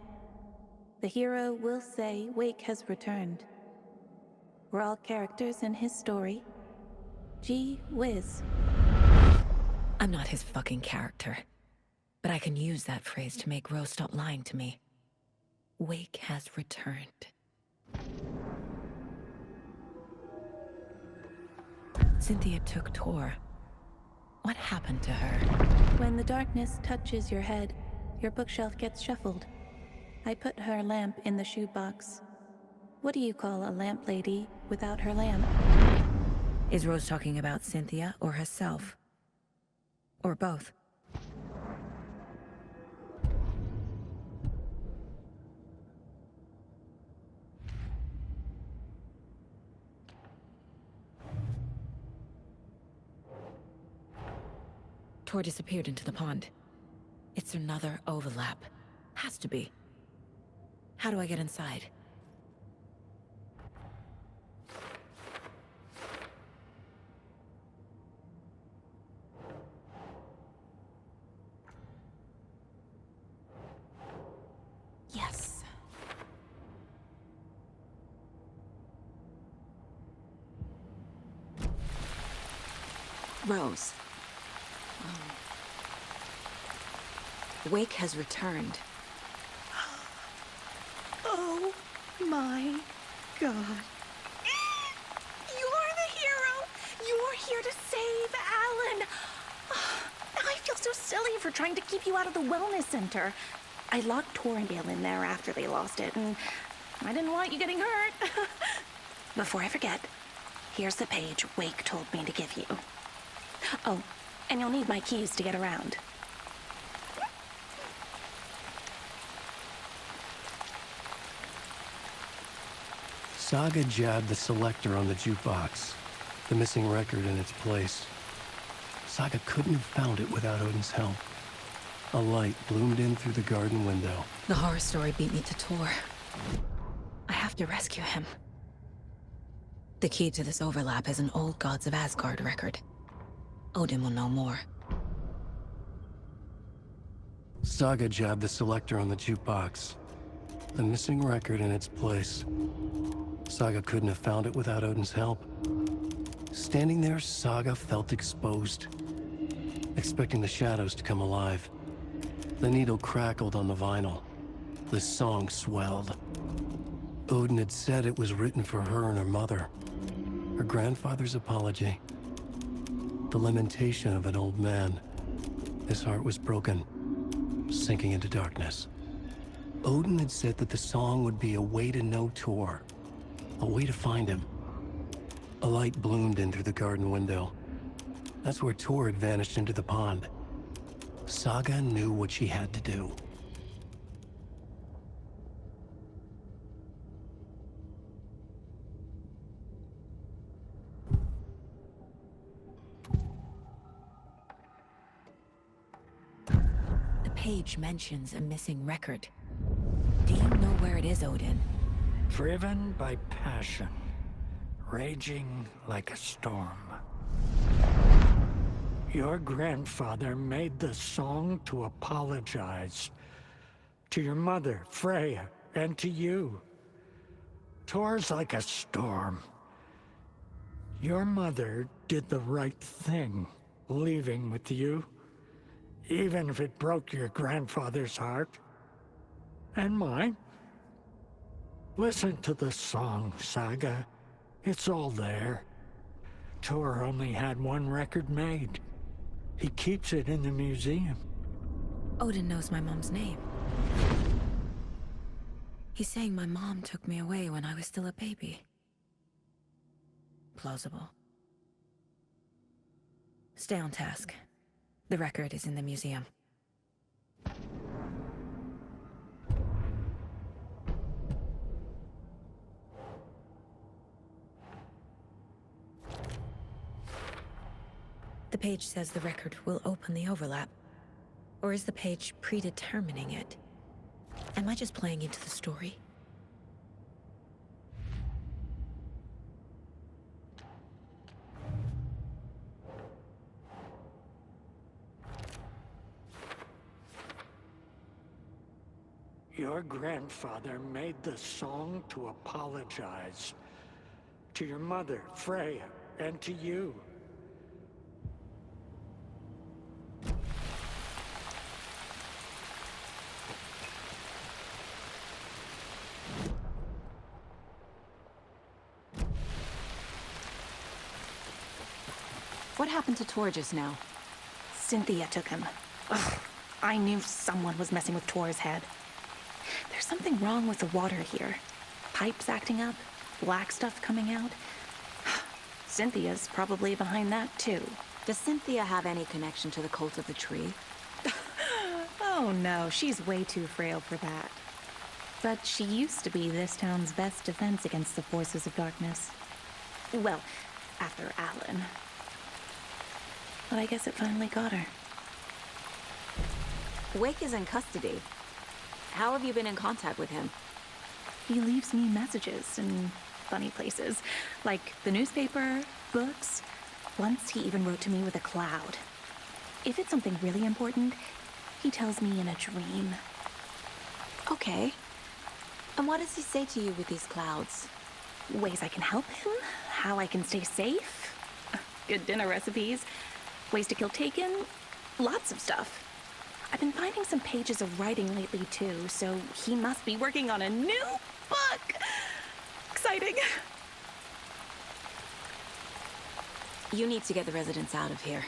The hero will say Wake has returned. We're all characters in his story. Gee whiz. I'm not his fucking character. But I can use that phrase to make Rose stop lying to me. Wake has returned. Cynthia took Tor. What happened to her? When the darkness touches your head, your bookshelf gets shuffled. I put her lamp in the shoebox. What do you call a lamp lady without her lamp? Is Rose talking about Cynthia or herself? Or both? Tor disappeared into the pond. It's another overlap. Has to be. How do I get inside? Yes. Rose. Wake has returned. Oh my God. You're the hero! You're here to save Alan! I feel so silly for trying to keep you out of the wellness center. I locked Torringale in there after they lost it, and I didn't want you getting hurt. Before I forget, here's the page Wake told me to give you. Oh, and you'll need my keys to get around. Saga jabbed the selector on the jukebox, the missing record in its place. Saga couldn't have found it without Odin's help. A light bloomed in through the garden window. The horror story beat me to Tor. I have to rescue him. The key to this overlap is an old Gods of Asgard record. Odin will know more. Saga jabbed the selector on the jukebox. The missing record in its place. Saga couldn't have found it without Odin's help. Standing there, Saga felt exposed, expecting the shadows to come alive. The needle crackled on the vinyl. The song swelled. Odin had said it was written for her and her mother. Her grandfather's apology. The lamentation of an old man. His heart was broken, sinking into darkness. Odin had said that the song would be a way to know Tor, a way to find him. A light bloomed in through the garden window. That's where Tor had vanished into the pond. Saga knew what she had to do. The page mentions a missing record. Do you know where it is, Odin? Driven by passion, raging like a storm. Your grandfather made the song to apologize. To your mother, Freya, and to you. Tor's like a storm. Your mother did the right thing, leaving with you. Even if it broke your grandfather's heart. And mine. Listen to the song, Saga. It's all there. Tor only had one record made. He keeps it in the museum. Odin knows my mom's name. He's saying my mom took me away when I was still a baby. Plausible. Stay on task. The record is in the museum. The page says the record will open the overlap. Or is the page predetermining it? Am I just playing into the story? Your grandfather made the song to apologize. To your mother, Freya, and to you. What happened to Tor just now? Cynthia took him. Ugh, I knew someone was messing with Tor's head. There's something wrong with the water here. Pipes acting up, black stuff coming out. Cynthia's probably behind that, too. Does Cynthia have any connection to the cult of the tree? Oh no, she's way too frail for that. But she used to be this town's best defense against the forces of darkness. Well, after Alan. But I guess it finally got her. Wake is in custody. How have you been in contact with him? He leaves me messages in funny places, like the newspaper, books. Once he even wrote to me with a cloud. If it's something really important, he tells me in a dream. Okay. And what does he say to you with these clouds? Ways I can help him, how I can stay safe, good dinner recipes, ways to kill Taken, lots of stuff. I've been finding some pages of writing lately too, so he must be working on a new book. Exciting. You need to get the residents out of here.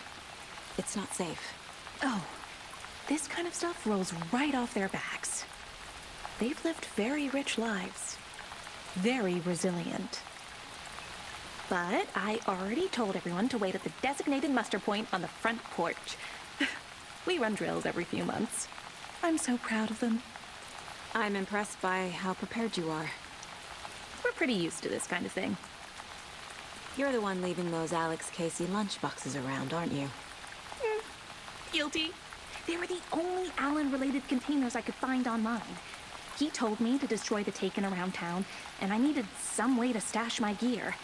It's not safe. Oh, this kind of stuff rolls right off their backs. They've lived very rich lives. Very resilient. But I already told everyone to wait at the designated muster point on the front porch. We run drills every few months. I'm so proud of them. I'm impressed by how prepared you are. We're pretty used to this kind of thing. You're the one leaving those Alex Casey lunchboxes around, aren't you? Guilty. They were the only Alan-related containers I could find online. He told me to destroy the Taken around town, and I needed some way to stash my gear.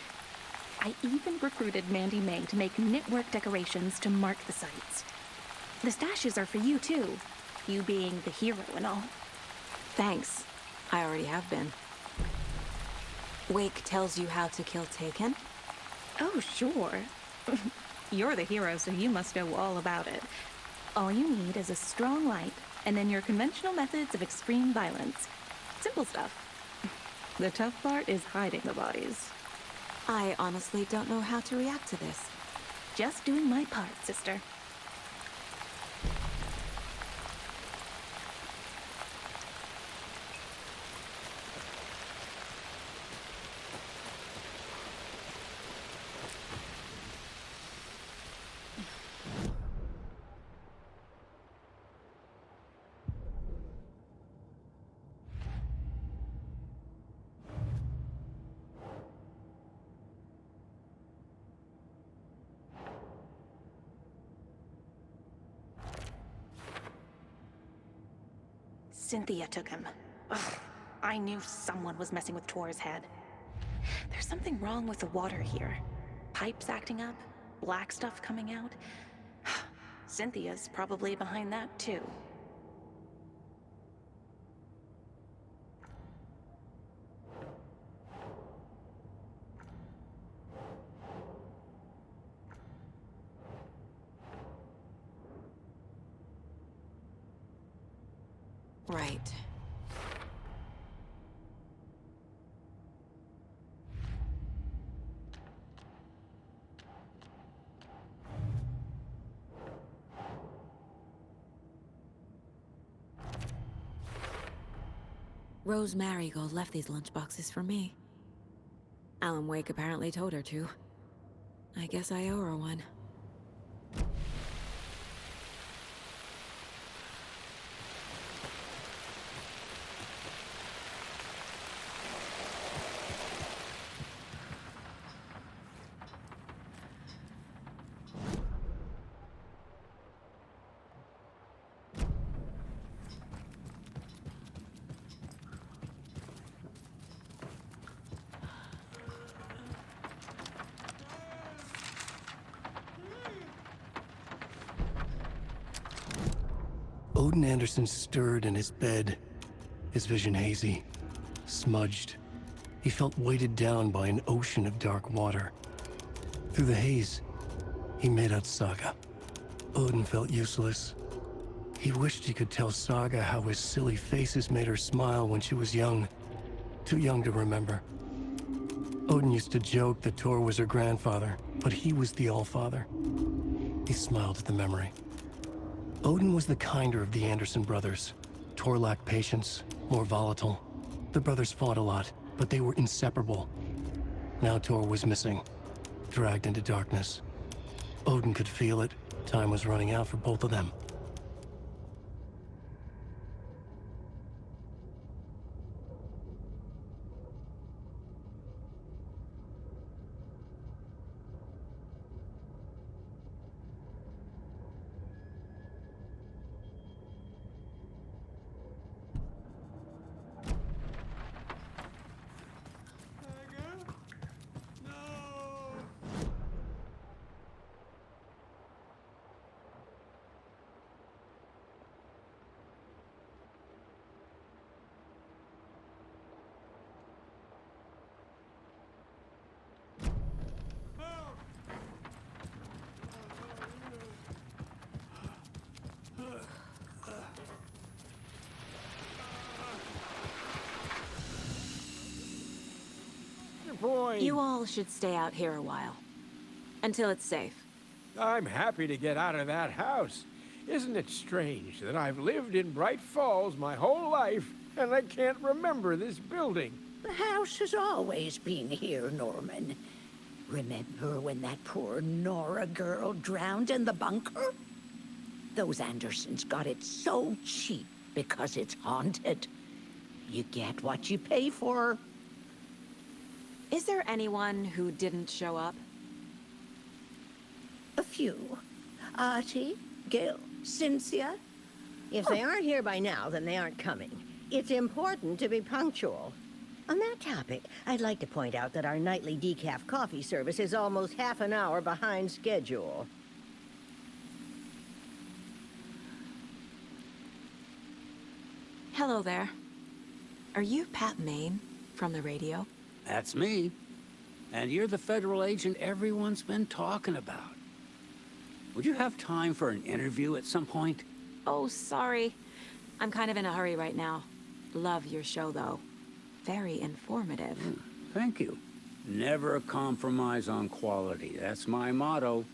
I even recruited Mandy May to make knitwork decorations to mark the sites. The stashes are for you, too. You being the hero and all. Thanks. I already have been. Wake tells you how to kill Taken? Oh, sure. You're the hero, so you must know all about it. All you need is a strong light, and then your conventional methods of extreme violence. Simple stuff. The tough part is hiding the bodies. I honestly don't know how to react to this. Just doing my part, sister. Cynthia took him. Ugh, I knew someone was messing with Tor's head. There's something wrong with the water here. Pipes acting up, black stuff coming out. Cynthia's probably behind that, too. Right. Rose Marigold left these lunchboxes for me. Alan Wake apparently told her to. I guess I owe her one. Odin Anderson stirred in his bed, his vision hazy, smudged. He felt weighted down by an ocean of dark water. Through the haze, he made out Saga. Odin felt useless. He wished he could tell Saga how his silly faces made her smile when she was young. Too young to remember. Odin used to joke that Tor was her grandfather, but he was the Allfather. He smiled at the memory. Odin was the kinder of the Anderson brothers. Tor lacked patience, more volatile. The brothers fought a lot, but they were inseparable. Now Tor was missing, dragged into darkness. Odin could feel it. Time was running out for both of them. Boy, You all should stay out here a while. Until it's safe. I'm happy to get out of that house. Isn't it strange that I've lived in Bright Falls my whole life and I can't remember this building? The house has always been here, Norman. Remember when that poor Nora girl drowned in the bunker? Those Andersons got it so cheap because it's haunted. You get what you pay for. Is there anyone who didn't show up? A few. Artie, Gil, Cynthia? If they aren't here by now, then they aren't coming. It's important to be punctual. On that topic, I'd like to point out that our nightly decaf coffee service is almost half an hour behind schedule. Hello there. Are you Pat Maine from the radio? That's me. And you're the federal agent everyone's been talking about. Would you have time for an interview at some point? Oh, sorry. I'm kind of in a hurry right now. Love your show, though. Very informative. Thank you. Never compromise on quality. That's my motto.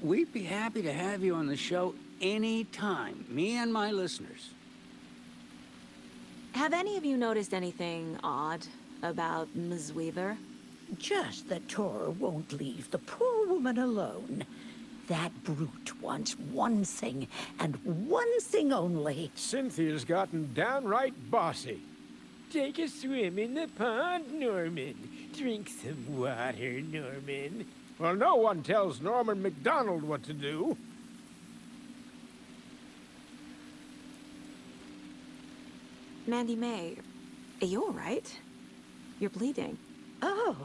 We'd be happy to have you on the show anytime, me and my listeners. Have any of you noticed anything odd about Ms. Weaver? Just that Tor won't leave the poor woman alone. That brute wants one thing, and one thing only. Cynthia's gotten downright bossy. Take a swim in the pond, Norman. Drink some water, Norman. Well, no one tells Norman MacDonald what to do. Mandy May, are you all right? You're bleeding. Oh,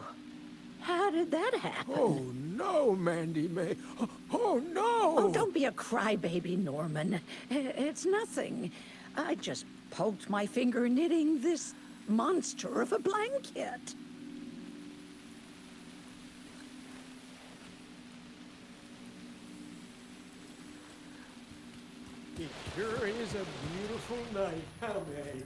how did that happen? Oh, no, Mandy May. Oh, no! Oh, don't be a crybaby, Norman. It's nothing. I just poked my finger knitting this monster of a blanket. It sure is a beautiful night, huh, May?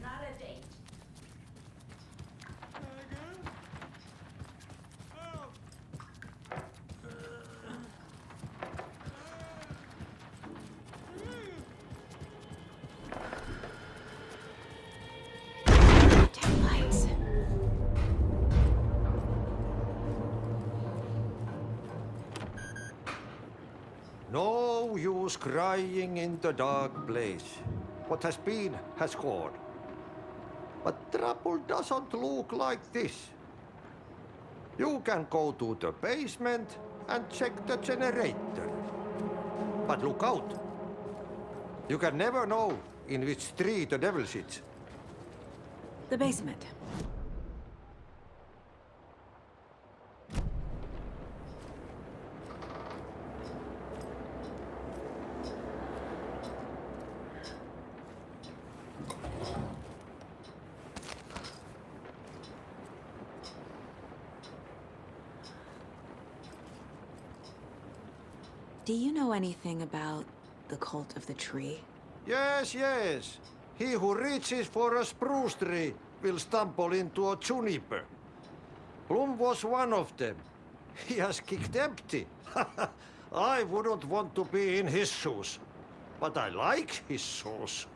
Not a date. Taillights. No use crying in the dark place. What has been has gone. But trouble doesn't look like this. You can go to the basement and check the generator. But look out. You can never know in which tree the devil sits. The basement. Do you know anything about the cult of the tree? Yes, yes. He who reaches for a spruce tree will stumble into a juniper. Bloom was one of them. He has kicked empty. I wouldn't want to be in his shoes. But I like his shoes.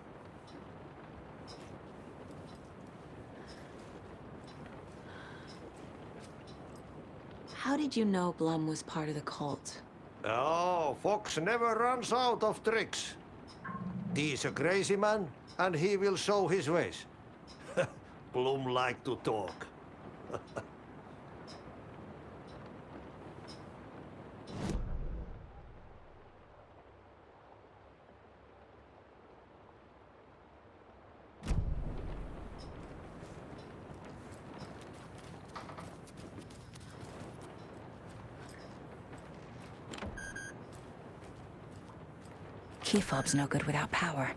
How did you know Blum was part of the cult? Oh, Fox never runs out of tricks. He's a crazy man, and he will show his ways. Bloom like to talk. Key fob's no good without power.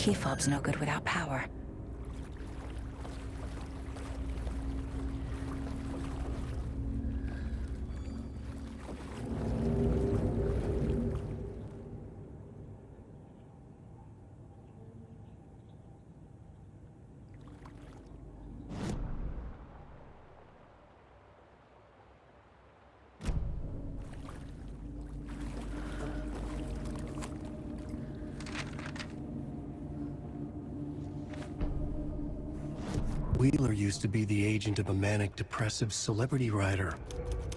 Key fob's no good without power. Wheeler used to be the agent of a manic-depressive celebrity writer,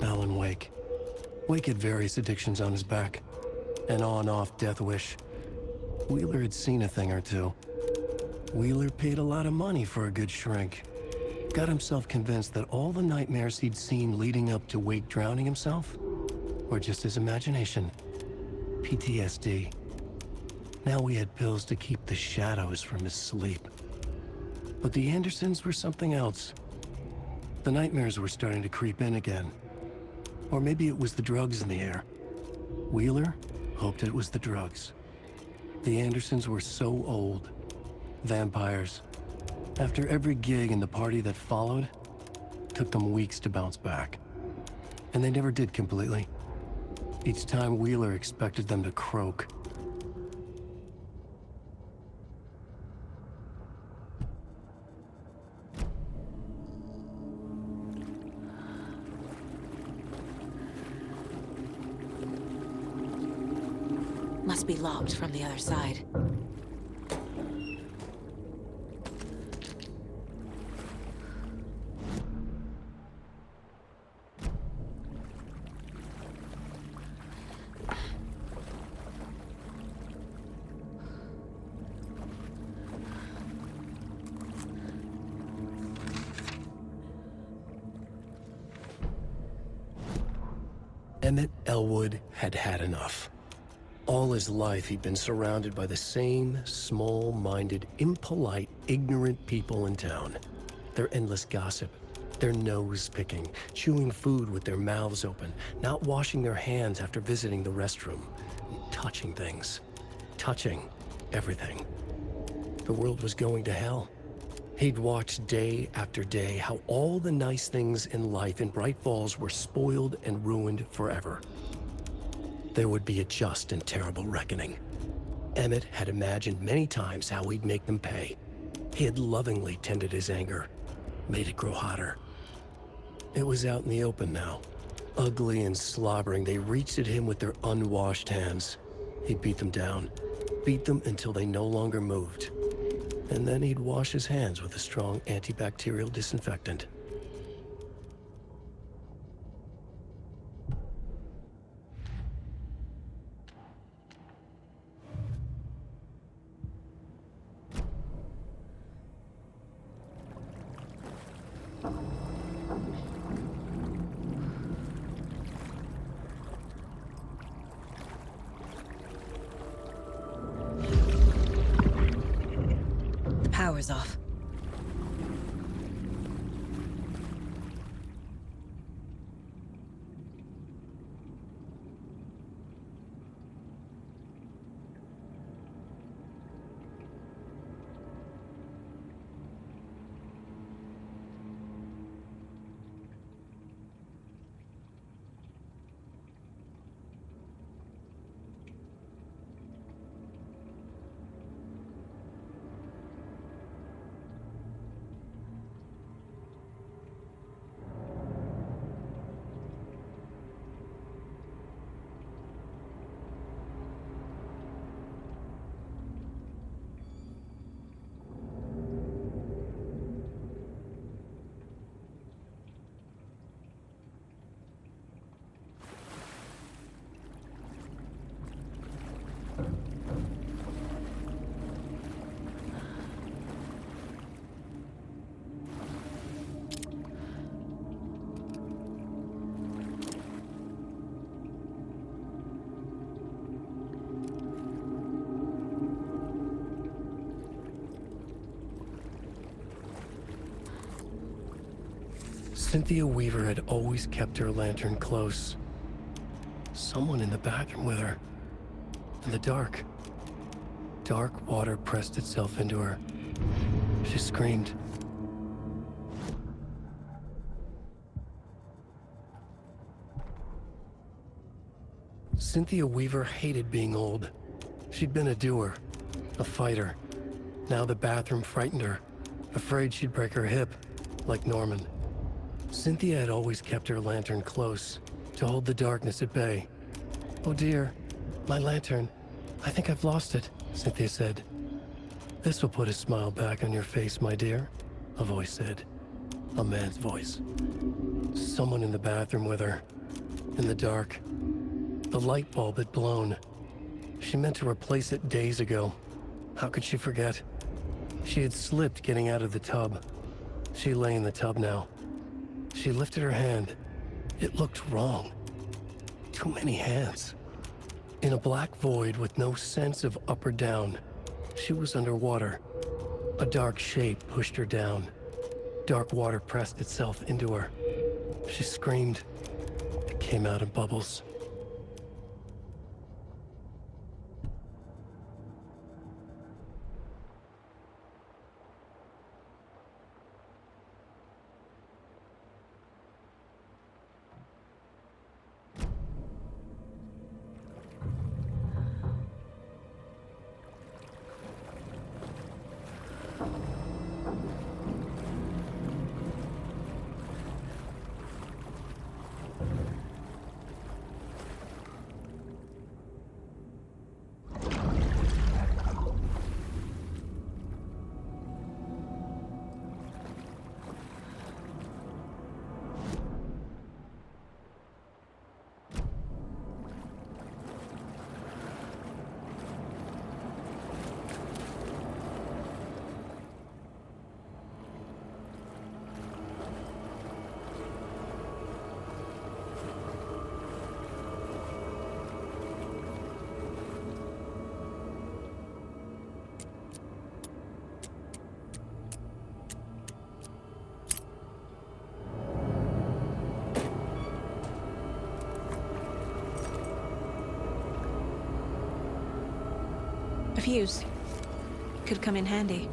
Alan Wake. Wake had various addictions on his back, an on-off death wish. Wheeler had seen a thing or two. Wheeler paid a lot of money for a good shrink. Got himself convinced that all the nightmares he'd seen leading up to Wake drowning himself were just his imagination. PTSD. Now he had pills to keep the shadows from his sleep. But the Andersons were something else. The nightmares were starting to creep in again. Or maybe it was the drugs in the air. Wheeler hoped it was the drugs. The Andersons were so old. Vampires. After every gig and the party that followed, took them weeks to bounce back. And they never did completely. Each time Wheeler expected them to croak. Must be locked from the other side. Emmett Elwood had had enough. All his life, he'd been surrounded by the same small-minded, impolite, ignorant people in town. Their endless gossip, their nose-picking, chewing food with their mouths open, not washing their hands after visiting the restroom, touching things, touching everything. The world was going to hell. He'd watched day after day how all the nice things in life in Bright Falls were spoiled and ruined forever. There would be a just and terrible reckoning. Emmett had imagined many times how he'd make them pay. He had lovingly tended his anger, made it grow hotter. It was out in the open now. Ugly and slobbering, they reached at him with their unwashed hands. He'd beat them down, beat them until they no longer moved. And then he'd wash his hands with a strong antibacterial disinfectant. Power's off. Cynthia Weaver had always kept her lantern close. Someone in the bathroom with her. In the dark. Dark water pressed itself into her. She screamed. Cynthia Weaver hated being old. She'd been a doer, a fighter. Now the bathroom frightened her, afraid she'd break her hip, like Norman. Cynthia had always kept her lantern close, to hold the darkness at bay. "Oh dear, my lantern. I think I've lost it," Cynthia said. "This will put a smile back on your face, my dear," a voice said. A man's voice. Someone in the bathroom with her. In the dark. The light bulb had blown. She meant to replace it days ago. How could she forget? She had slipped getting out of the tub. She lay in the tub now. She lifted her hand. It looked wrong. Too many hands. In a black void with no sense of up or down, she was underwater. A dark shape pushed her down. Dark water pressed itself into her. She screamed. It came out in bubbles. A fuse. Could come in handy.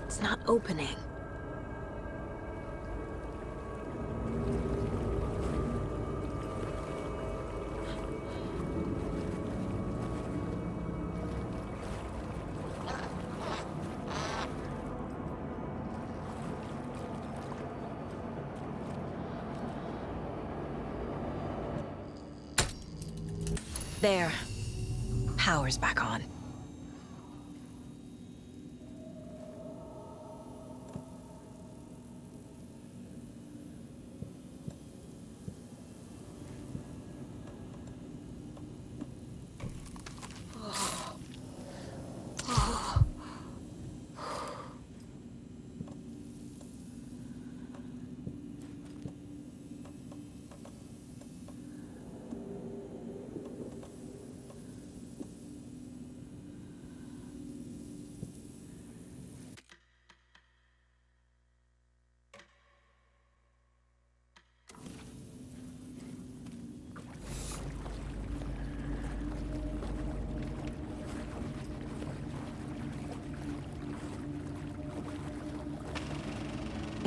It's not opening. There. Power's back on.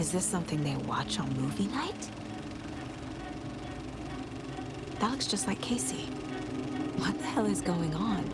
Is this something they watch on movie night? That looks just like Casey. What the hell is going on?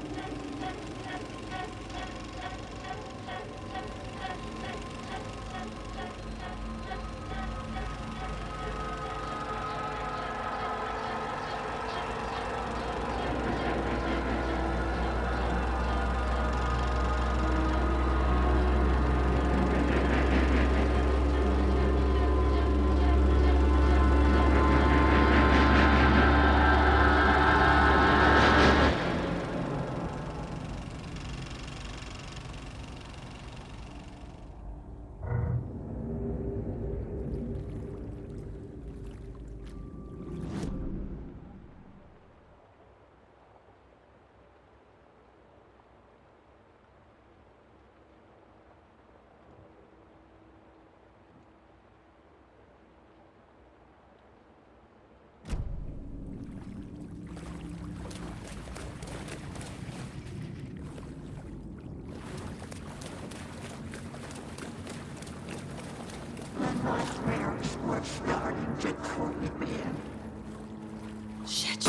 Shit.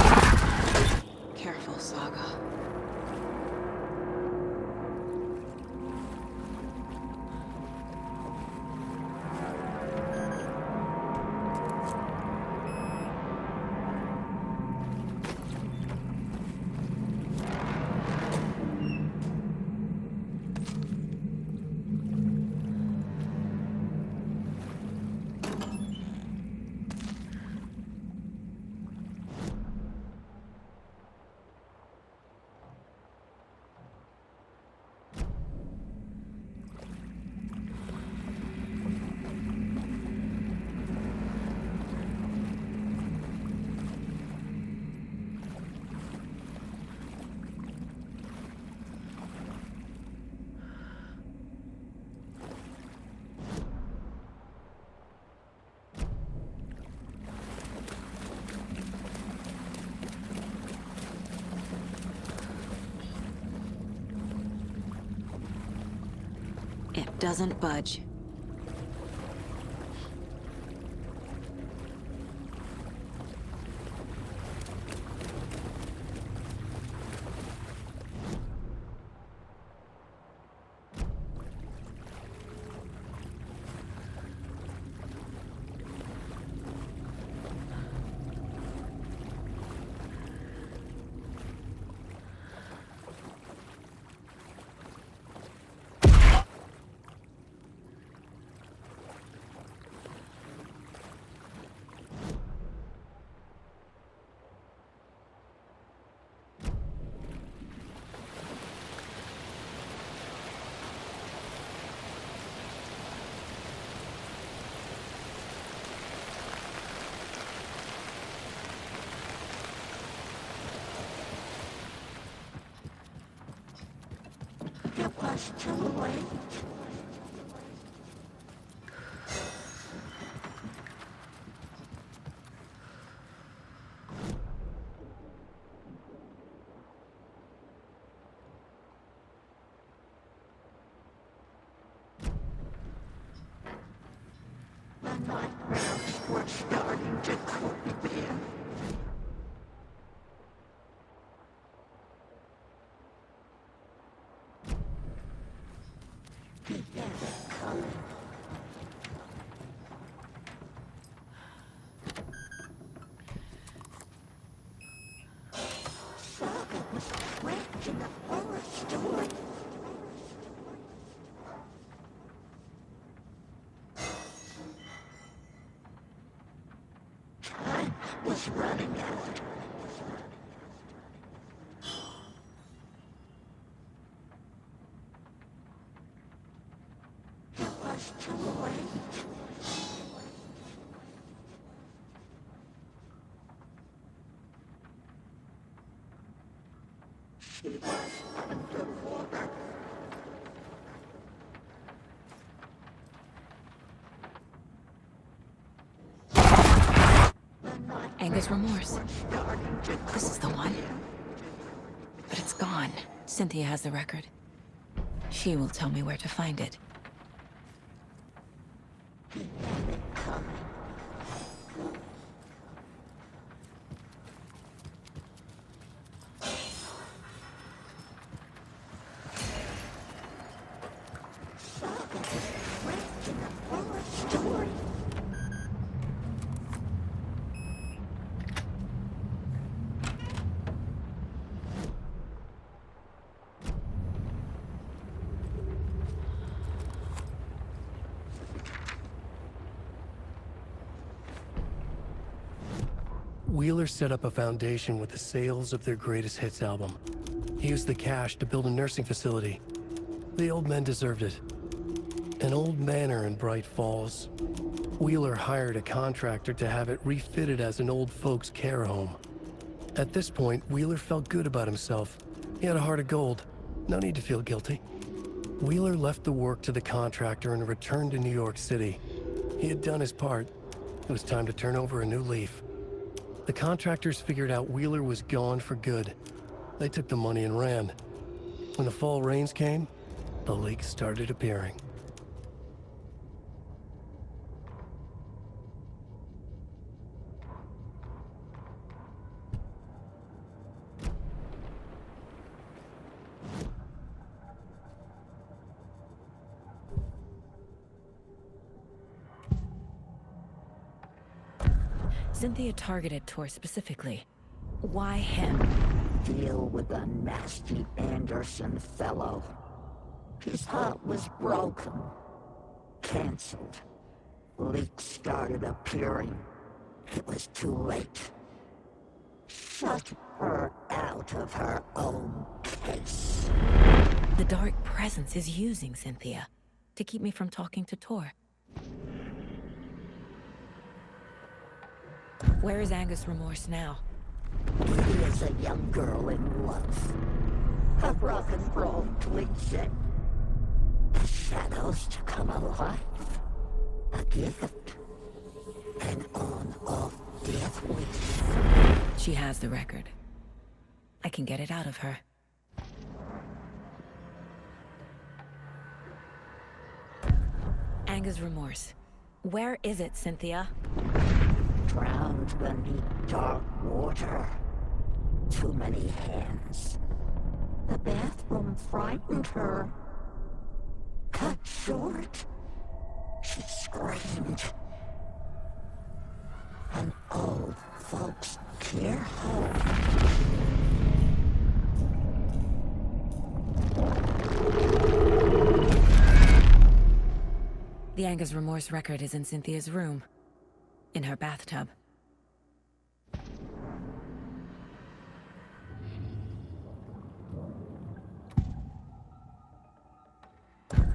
Careful, Saga. It doesn't budge. Too late. The nightmares were starting to creep in. Saga was trapped in the forest away. Time was running out. It was too late. She was underwater. Anger's remorse. This is the one. But it's gone. Cynthia has the record. She will tell me where to find it. He had it coming. Saga was wrapped in a fuller story. Wheeler set up a foundation with the sales of their greatest hits album. He used the cash to build a nursing facility. The old men deserved it. An old manor in Bright Falls. Wheeler hired a contractor to have it refitted as an old folks' care home. At this point, Wheeler felt good about himself. He had a heart of gold. No need to feel guilty. Wheeler left the work to the contractor and returned to New York City. He had done his part. It was time to turn over a new leaf. The contractors figured out Wheeler was gone for good. They took the money and ran. When the fall rains came, the leaks started appearing. Cynthia targeted Tor specifically. Why him? Deal with the nasty Anderson fellow. His heart was broken. Cancelled. Leaks started appearing. It was too late. Shut her out of her own case. The dark presence is using Cynthia to keep me from talking to Tor. Where is Angus Remorse now? He is a young girl in love. A rock and roll twinset. The shadows to come alive. A gift. An on-off death wish. She has the record. I can get it out of her. Angus Remorse. Where is it, Cynthia? Drowned beneath dark water. Too many hands. The bathroom frightened her. Cut short. She screamed. An old folks' care home. The Angus Remorse record is in Cynthia's room. In her bathtub.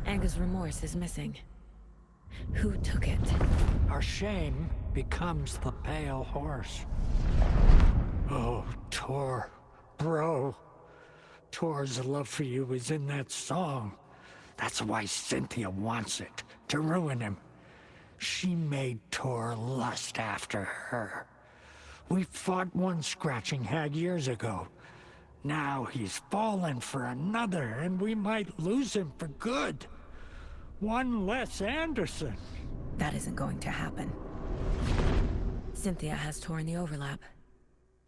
Angus Remorse is missing. Who took it? Our shame becomes the pale horse. Oh, Tor. Bro. Tor's love for you is in that song. That's why Cynthia wants it, to ruin him. She made Tor lust after her. We fought one scratching hag years ago. Now he's fallen for another, and we might lose him for good. One less Anderson. That isn't going to happen. Cynthia has Tor in the overlap.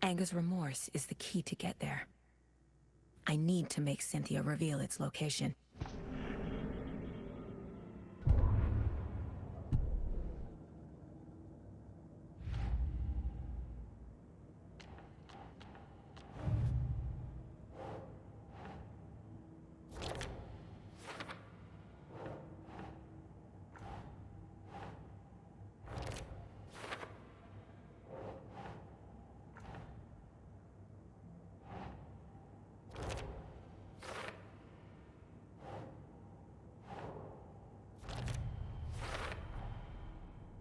Angus Remorse is the key to get there. I need to make Cynthia reveal its location.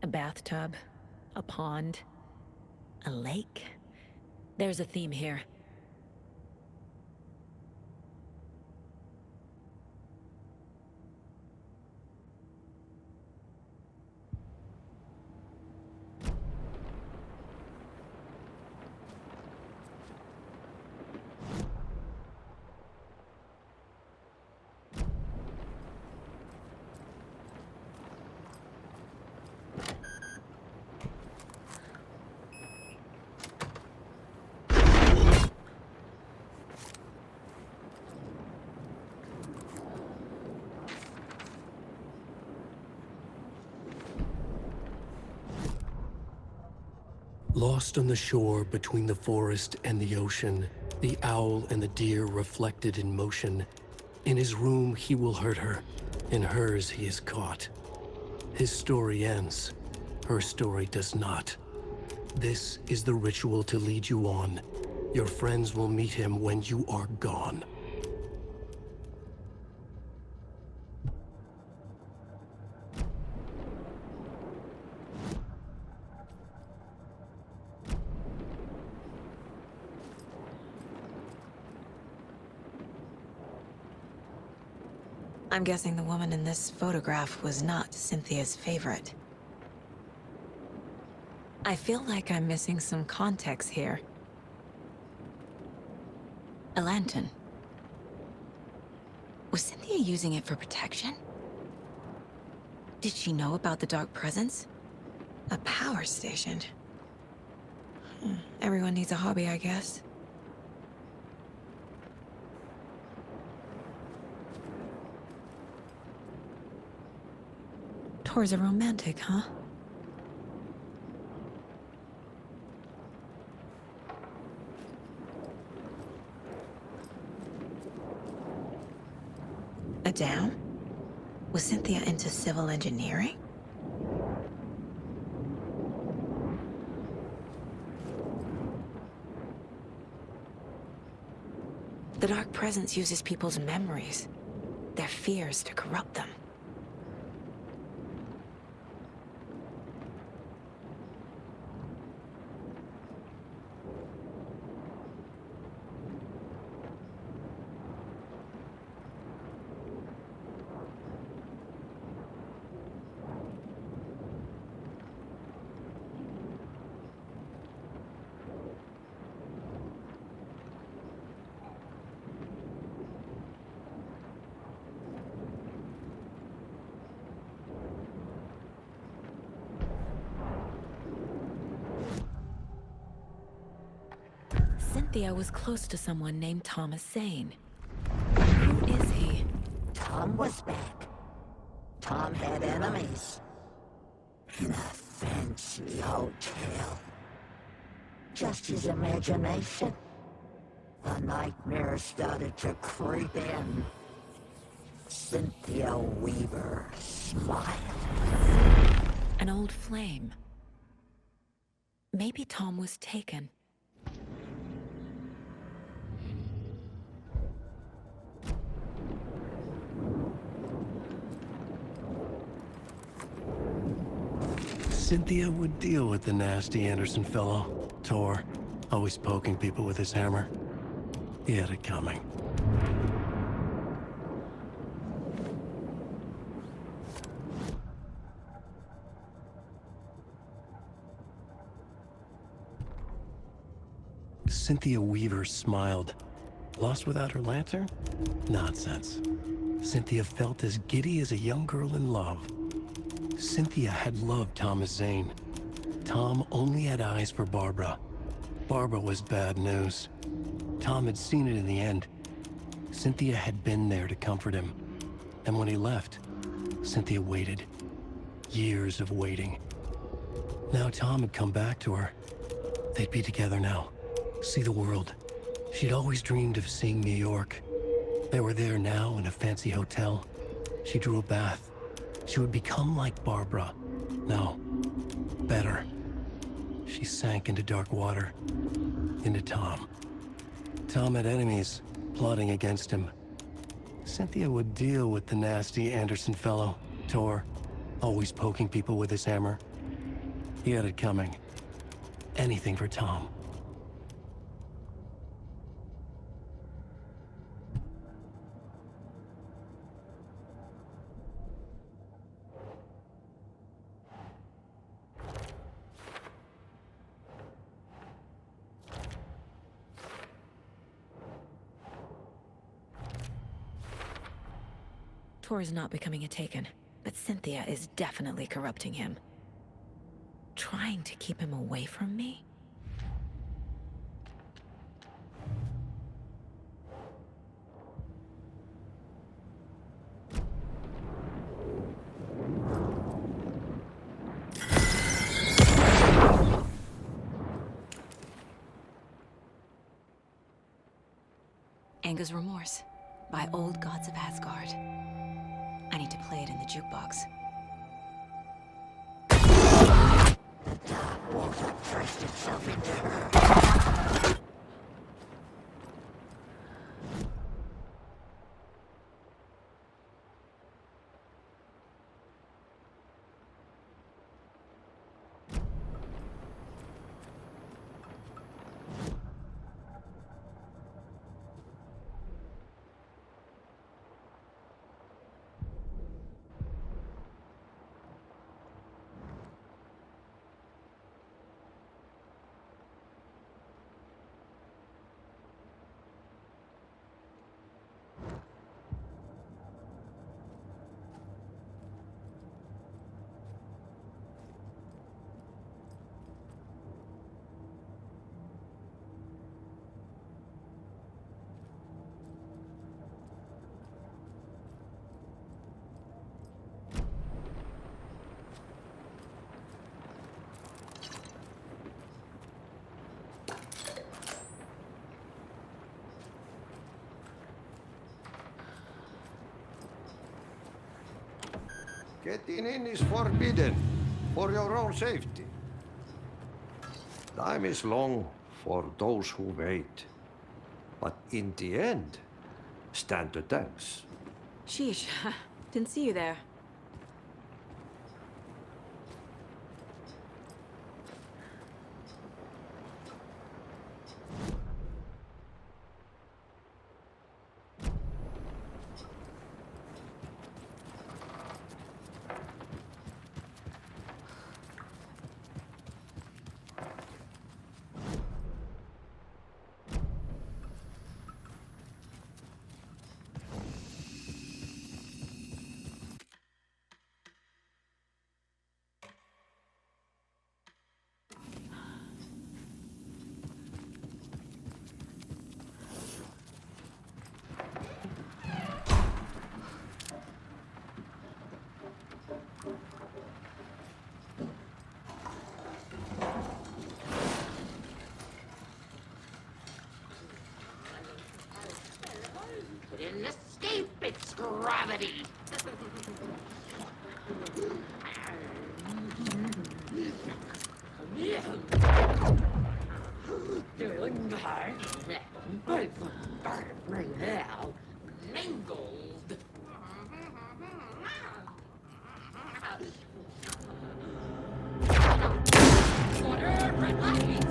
A bathtub, a pond, a lake. There's a theme here. Lost on the shore between the forest and the ocean, the owl and the deer reflected in motion. In his room, he will hurt her. In hers, he is caught. His story ends. Her story does not. This is the ritual to lead you on. Your friends will meet him when you are gone. I'm guessing the woman in this photograph was not Cynthia's favorite. I feel like I'm missing some context here. A lantern. Was Cynthia using it for protection? Did she know about the dark presence? A power station. Everyone needs a hobby, I guess. Tor's a romantic, huh? A dam? Was Cynthia into civil engineering? The Dark Presence uses people's memories, their fears to corrupt them. Cynthia was close to someone named Thomas Zane. Who is he? Tom was back. Tom had enemies. In a fancy hotel. Just his imagination. The nightmare started to creep in. Cynthia Weaver smiled. An old flame. Maybe Tom was taken. Cynthia would deal with the nasty Anderson fellow, Tor, always poking people with his hammer. He had it coming. Cynthia Weaver smiled. Lost without her lantern? Nonsense. Cynthia felt as giddy as a young girl in love. Cynthia had loved Thomas Zane. Tom only had eyes for Barbara. Barbara was bad news. Tom had seen it in the end. Cynthia had been there to comfort him. And when he left, Cynthia waited. Years of waiting. Now Tom had come back to her. They'd be together now. See the world. She'd always dreamed of seeing New York. They were there now in a fancy hotel. She drew a bath. She would become like Barbara. No, better. She sank into dark water. Into Tom. Tom had enemies, plotting against him. Cynthia would deal with the nasty Anderson fellow, Tor, always poking people with his hammer. He had it coming. Anything for Tom. Tor is not becoming a Taken, but Cynthia is definitely corrupting him. Trying to keep him away from me? Anger's Remorse by Old Gods of Asgard. I need to play it in the jukebox. Water pressed itself into her. Getting in is forbidden, for your own safety. Time is long for those who wait. But in the end, stand the thanks. Sheesh, didn't see you there. Couldn't escape its gravity. Mingled. Whatever it lights.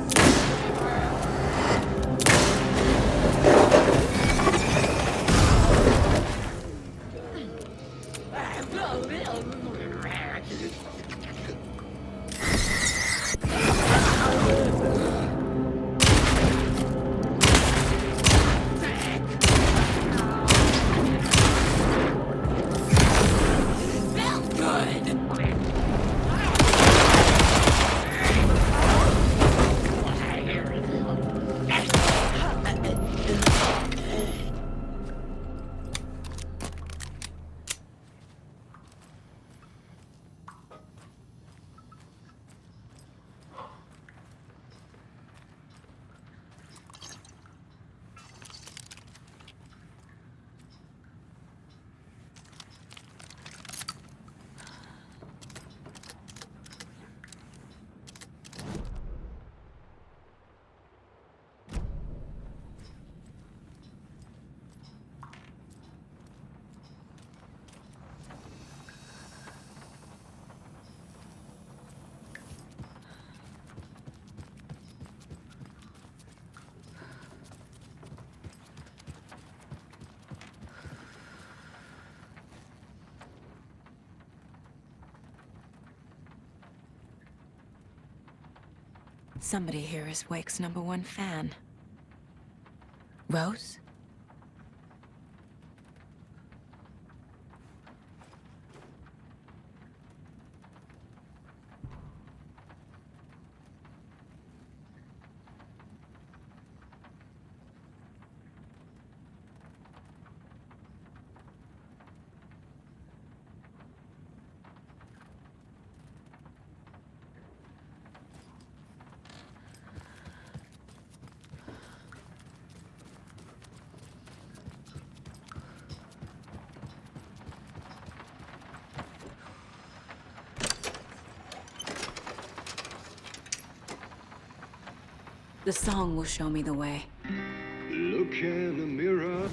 Somebody here is Wake's #1 fan. Rose? The song will show me the way. Look in the mirror.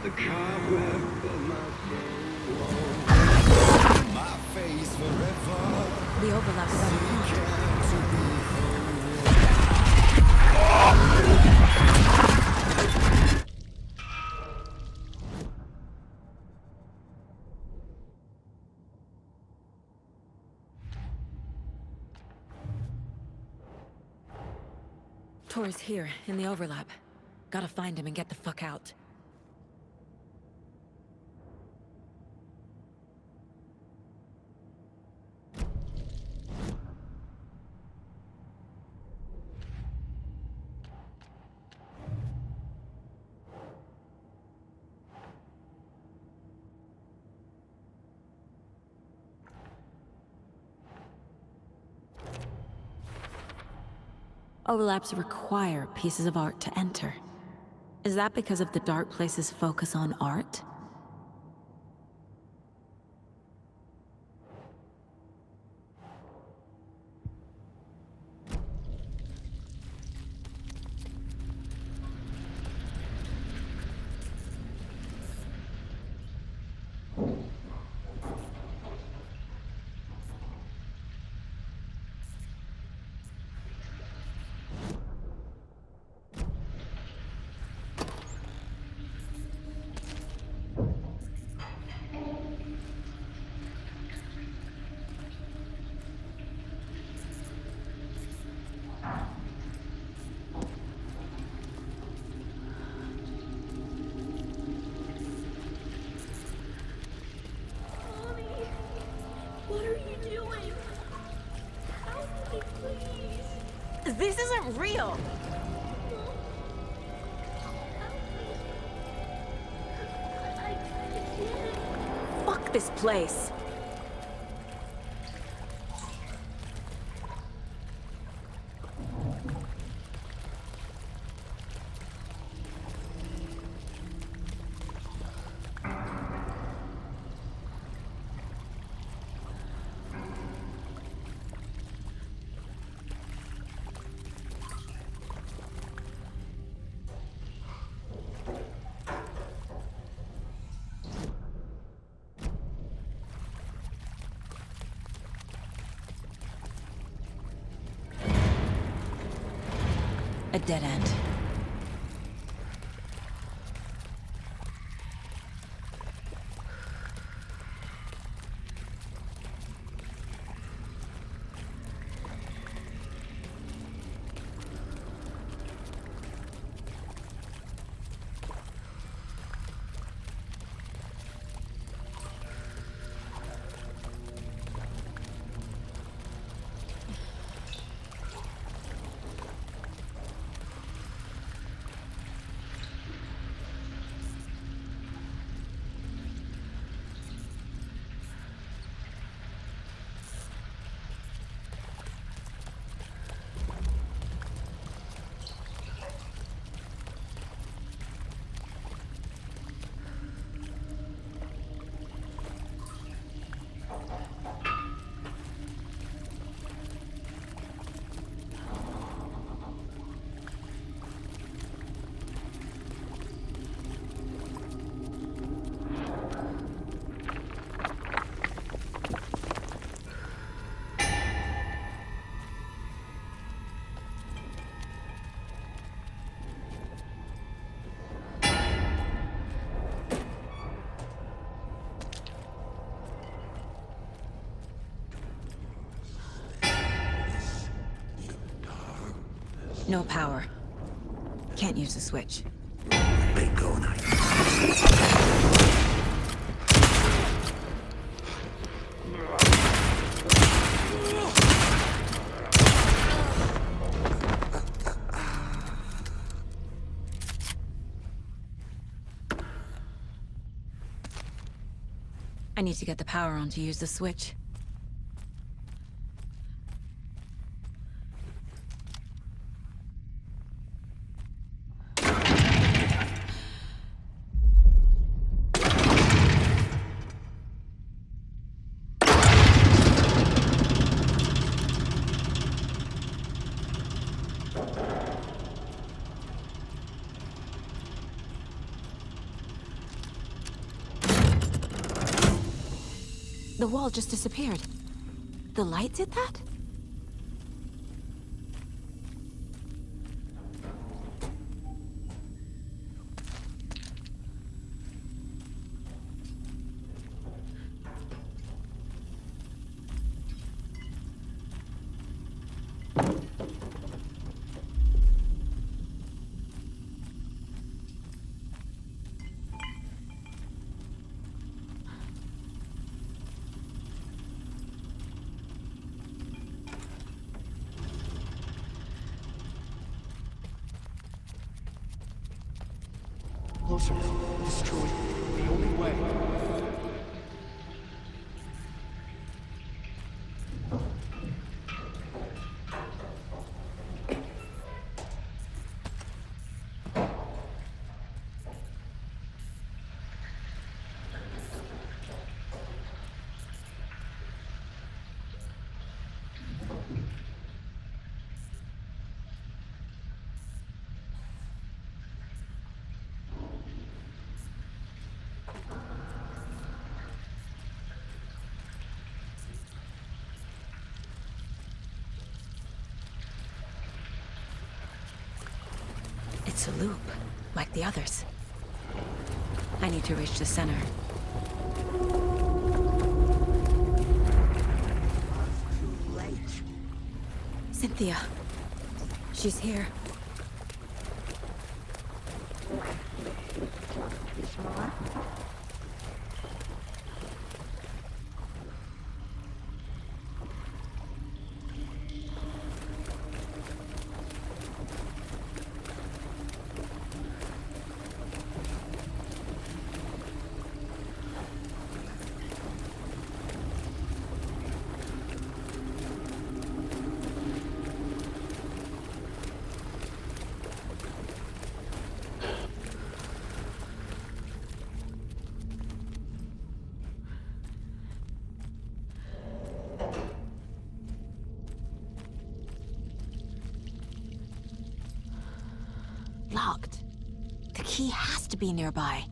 The cobweb of my soul. My face forever. The overlap's Tor's here, in the overlap. Gotta find him and get the fuck out. Overlaps require pieces of art to enter. Is that because of the Dark Place's focus on art? What are you doing? Help me, please. This isn't real! Fuck this place! A dead end. No power. Can't use the switch. I need to get the power on to use the switch. The wall just disappeared. The light did that? Closer. Destroy. The only way. It's a loop, like the others. I need to reach the center. Too late. Cynthia. She's here. Locked. The key has to be nearby.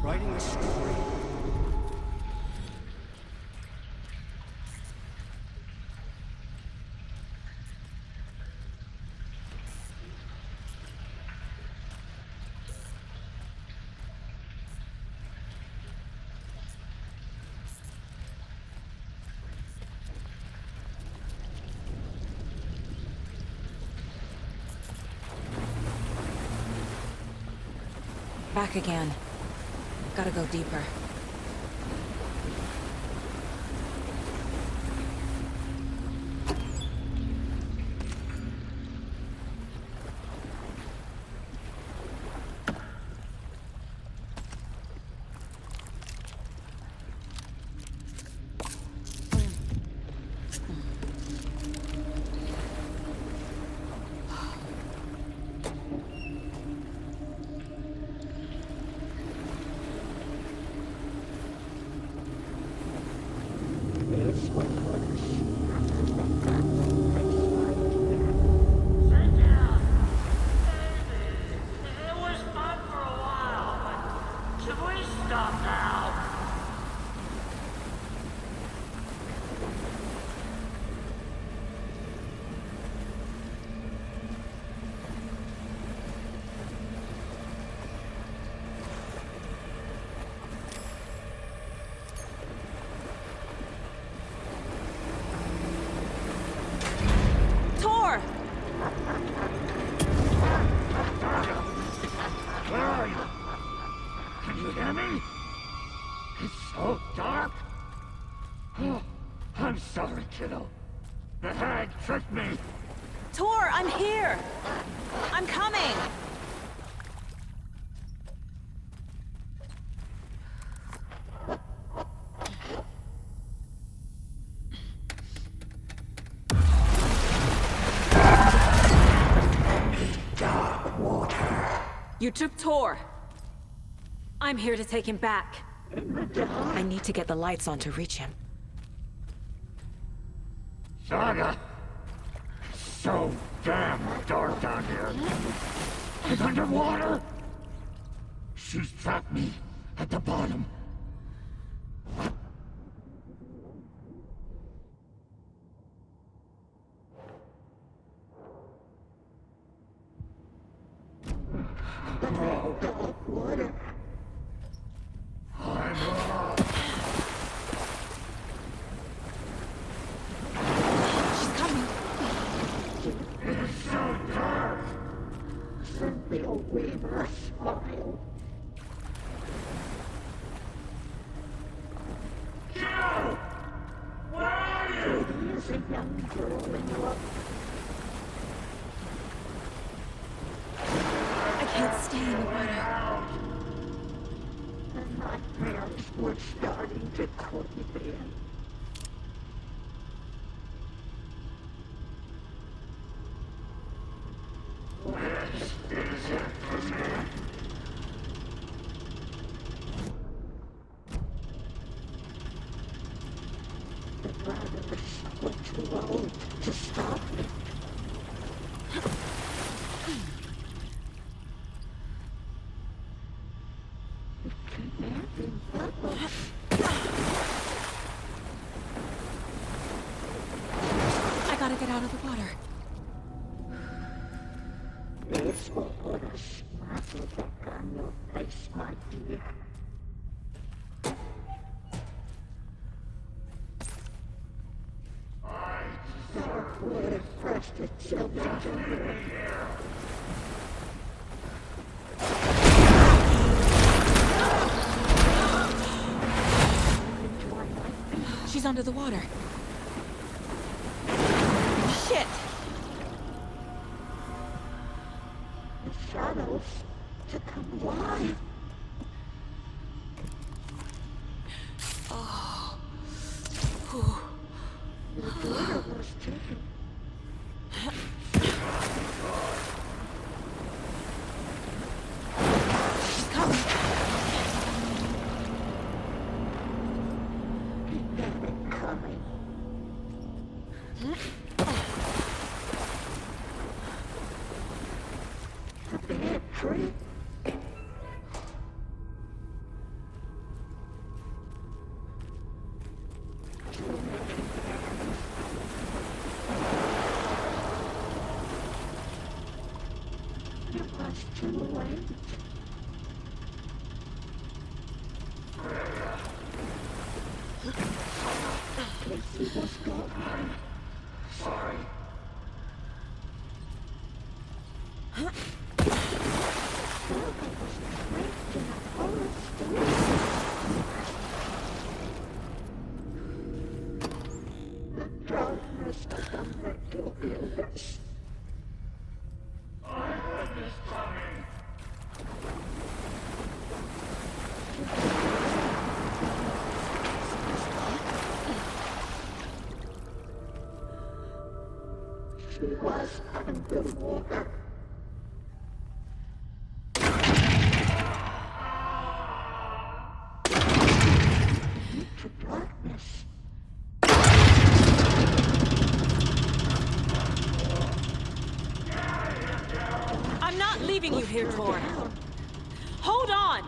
Writing a story. Back again. Gotta go deeper. Where are you? Can you hear me? It's so dark. Oh, I'm sorry, kiddo. The hag tricked me. Tor, I'm here! I'm coming! You took Tor. I'm here to take him back. I need to get the lights on to reach him. Saga! It's so damn dark down here. I'm underwater. She's trapped me at the bottom. I can't stay in the water. We're starting to cook in. I gotta get out of the water. This will put us back on your place, my dear. Would have pressed the children to here. She's under the water. Shit! The shadows to come alive. Oh. The daughter was taken. I'm not leaving you here, Tor. Hold on!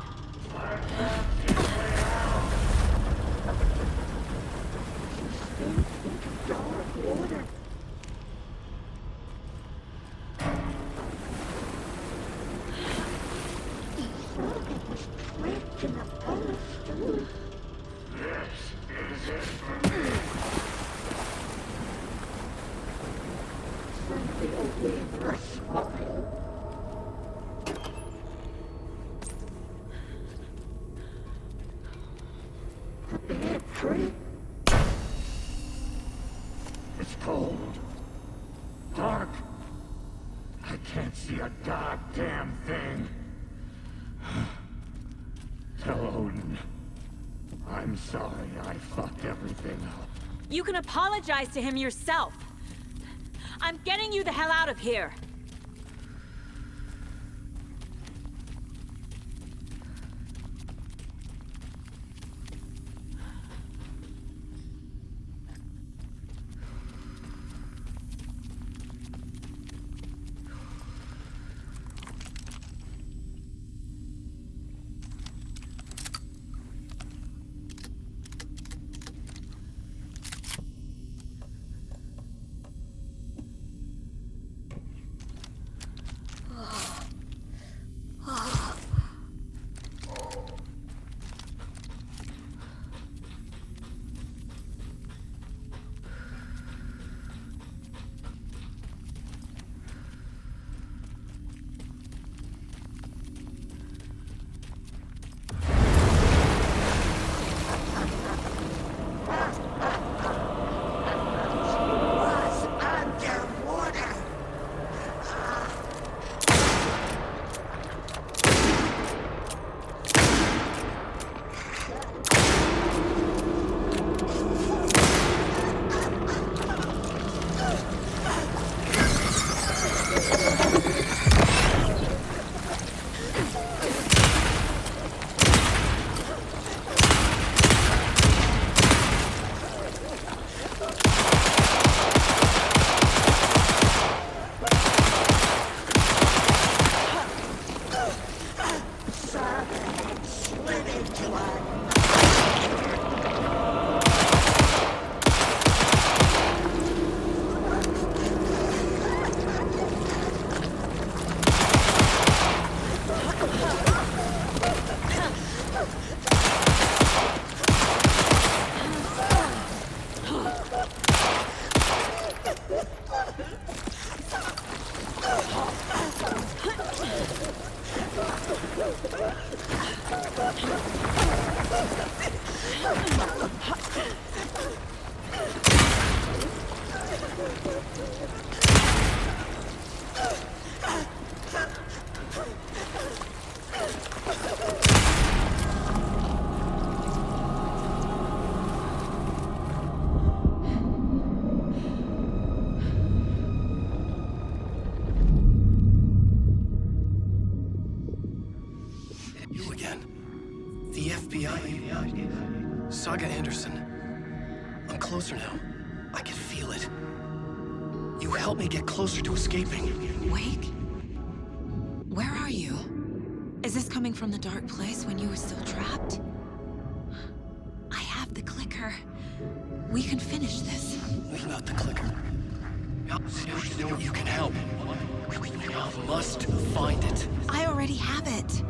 It's cold. Dark. I can't see a goddamn thing. Tell Odin. I'm sorry I fucked everything up. You can apologize to him yourself. I'm getting you the hell out of here. You again. The FBI. Saga Anderson. I'm closer now. I can feel it. You helped me get closer to escaping. Wake? Where are you? Is this coming from the dark place when you were still trapped? I have the clicker. We can finish this. What about the clicker? You can help. You must find it. I already have it.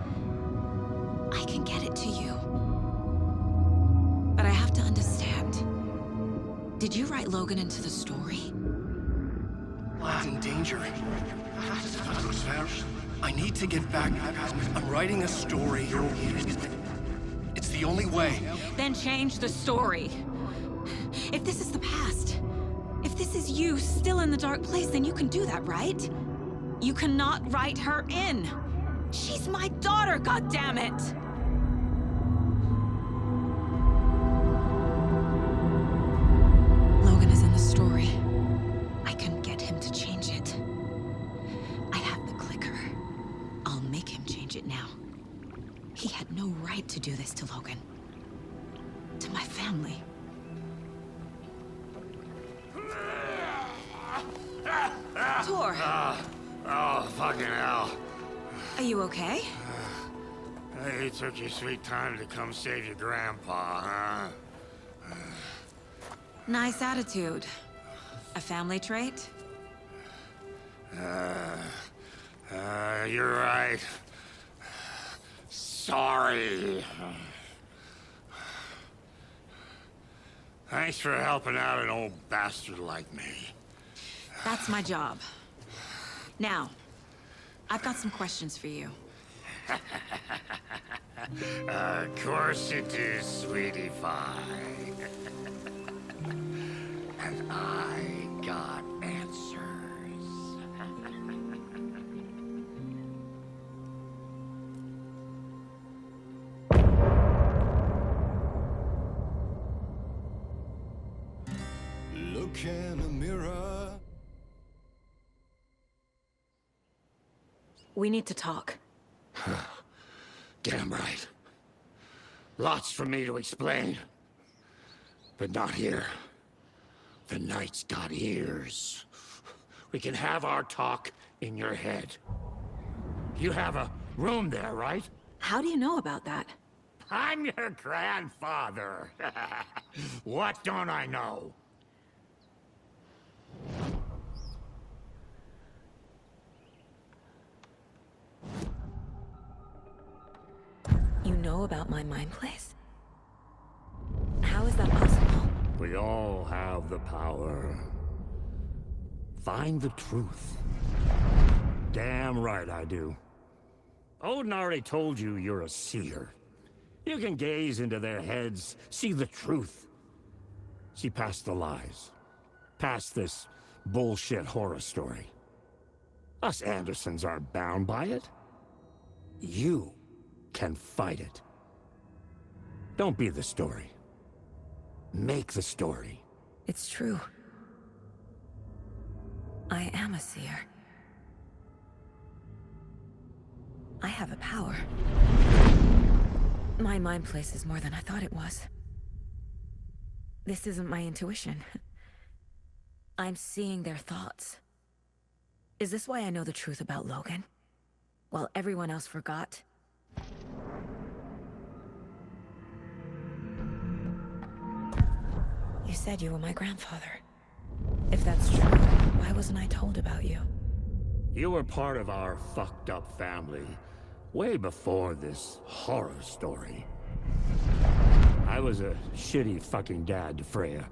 I can get it to you. But I have to understand. Did you write Logan into the story? Lad's in danger. I need to get back. I'm writing a story. It's the only way. Then change the story. If this is the past, if this is you still in the dark place, then you can do that, right? You cannot write her in. She's my daughter, goddammit! Logan is in the story. I can get him to change it. I have the clicker. I'll make him change it now. He had no right to do this to Logan. To my family. Tor! Oh, fucking hell. Are you okay? You took your sweet time to come save your grandpa, huh? Nice attitude. A family trait? You're right. Sorry. Thanks for helping out an old bastard like me. That's my job. Now, I've got some questions for you. Of course you do, sweetie pie. And I got answers. Look in a mirror. We need to talk. Damn right. Lots for me to explain. But not here. The night's got ears. We can have our talk in your head. You have a room there, right? How do you know about that? I'm your grandfather. What don't I know? You know about my mind place? How is that possible? We all have the power. Find the truth. Damn right I do. Odin already told you you're a seer. You can gaze into their heads, see the truth. See past the lies. Past this bullshit horror story. Us Andersons aren't bound by it. You can fight it. Don't be the story. Make the story. It's true. I am a seer. I have a power. My mind place is more than I thought it was. This isn't my intuition. I'm seeing their thoughts. Is this why I know the truth about Logan? While everyone else forgot? You said you were my grandfather. If that's true, why wasn't I told about you? You were part of our fucked up family, way before this horror story. I was a shitty fucking dad to Freya.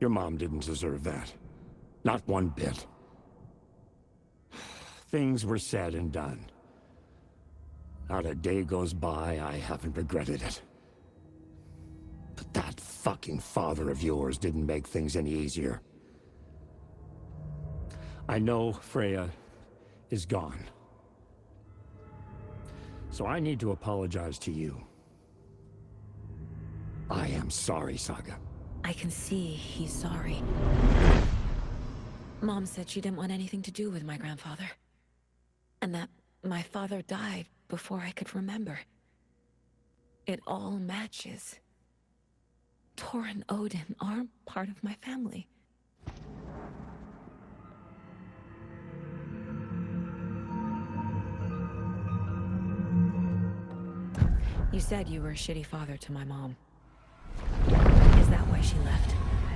Your mom didn't deserve that. Not one bit. Things were said and done. Not a day goes by I haven't regretted it. But that fucking father of yours didn't make things any easier. I know Freya is gone. So I need to apologize to you. I am sorry, Saga. I can see he's sorry. Mom said she didn't want anything to do with my grandfather. And that my father died before I could remember. It all matches. Tor and Odin are part of my family. said you were a shitty father to my mom. Is that why she left?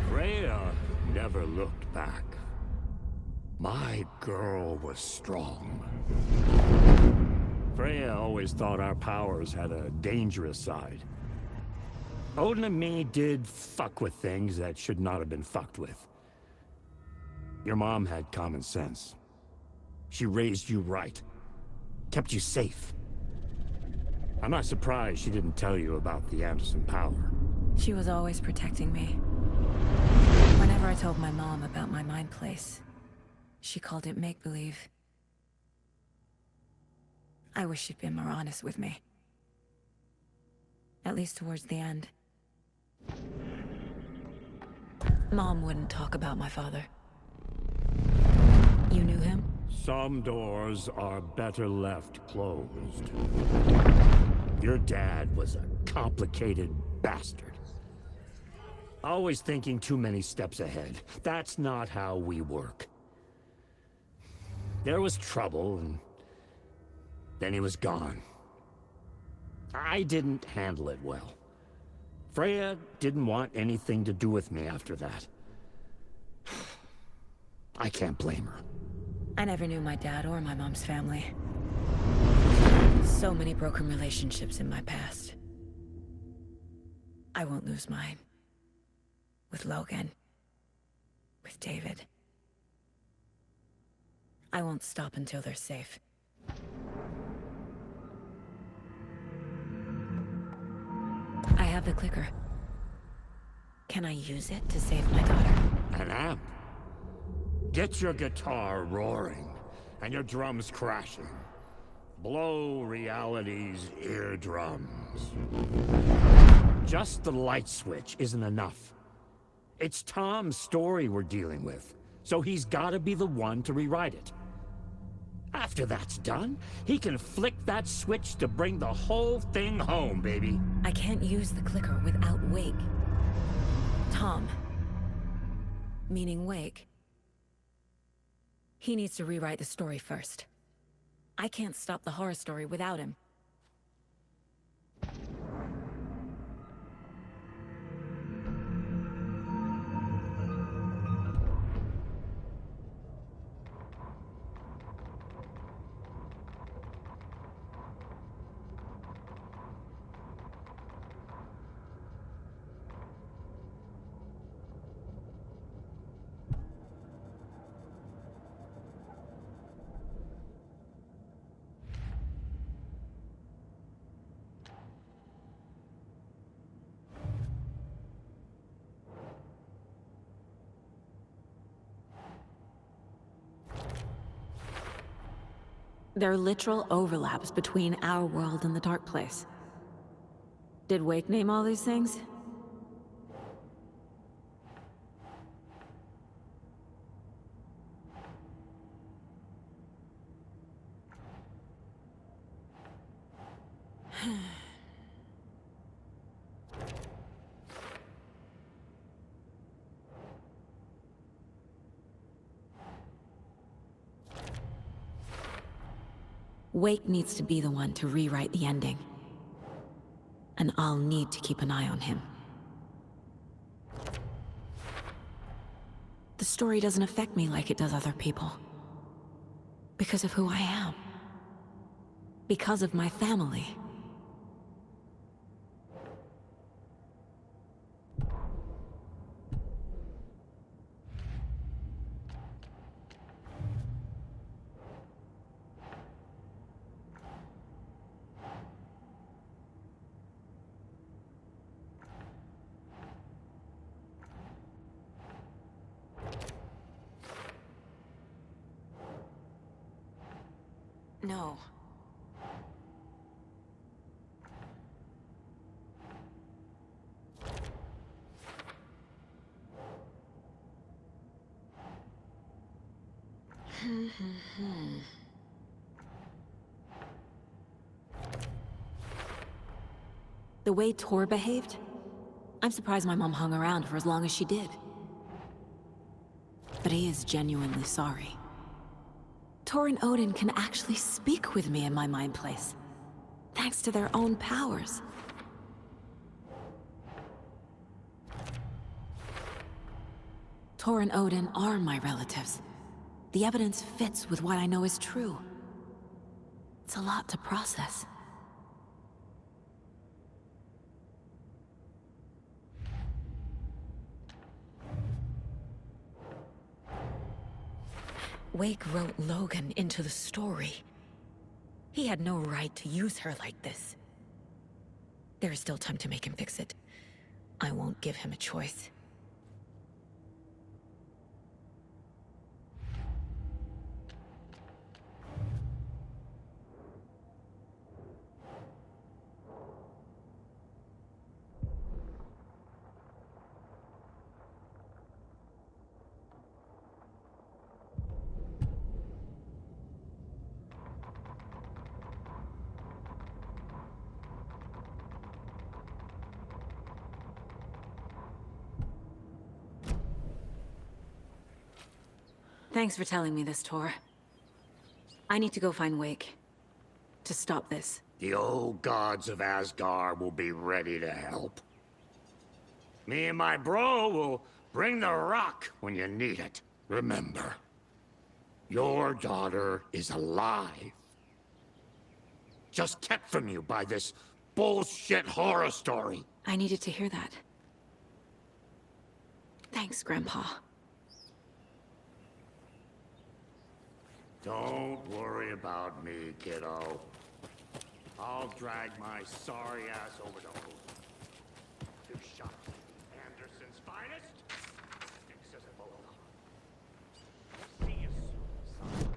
Freya never looked back. My girl was strong. Freya always thought our powers had a dangerous side. Odin and me did fuck with things that should not have been fucked with. Your mom had common sense. She raised you right. Kept you safe. I'm not surprised she didn't tell you about the Anderson power. She was always protecting me. Whenever I told my mom about my mind place, she called it make-believe. I wish she'd been more honest with me. At least towards the end. Mom wouldn't talk about my father. You knew him? Some doors are better left closed. Your dad was a complicated bastard. Always thinking too many steps ahead. That's not how we work. There was trouble, and then he was gone. I didn't handle it well. Freya didn't want anything to do with me after that. I can't blame her. I never knew my dad or my mom's family. So many broken relationships in my past. I won't lose mine. With Logan. With David. I won't stop until they're safe. I have the clicker. Can I use it to save my daughter? An amp? Get your guitar roaring, and your drums crashing. Blow reality's eardrums. Just the light switch isn't enough. It's Tom's story we're dealing with, so he's gotta be the one to rewrite it. After that's done, he can flick that switch to bring the whole thing home, baby. I can't use the clicker without Wake. Tom. Meaning Wake. He needs to rewrite the story first. I can't stop the horror story without him. There are literal overlaps between our world and the Dark Place. Did Wake name all these things? Wake needs to be the one to rewrite the ending. And I'll need to keep an eye on him. The story doesn't affect me like it does other people. Because of who I am. Because of my family. No. The way Tor behaved? I'm surprised my mom hung around for as long as she did. But he is genuinely sorry. Tor and Odin can actually speak with me in my mind place. Thanks to their own powers. Tor and Odin are my relatives. The evidence fits with what I know is true. It's a lot to process. Wake wrote Logan into the story. He had no right to use her like this. There is still time to make him fix it. I won't give him a choice. Thanks for telling me this, Tor. I need to go find Wake. To stop this. The old gods of Asgard will be ready to help. Me and my bro will bring the rock when you need it. Remember, your daughter is alive. Just kept from you by this bullshit horror story. I needed to hear that. Thanks, Grandpa. Don't worry about me, kiddo. I'll drag my sorry ass over to Odin. 2 shots. Anderson's finest. Accessible. See you soon, son.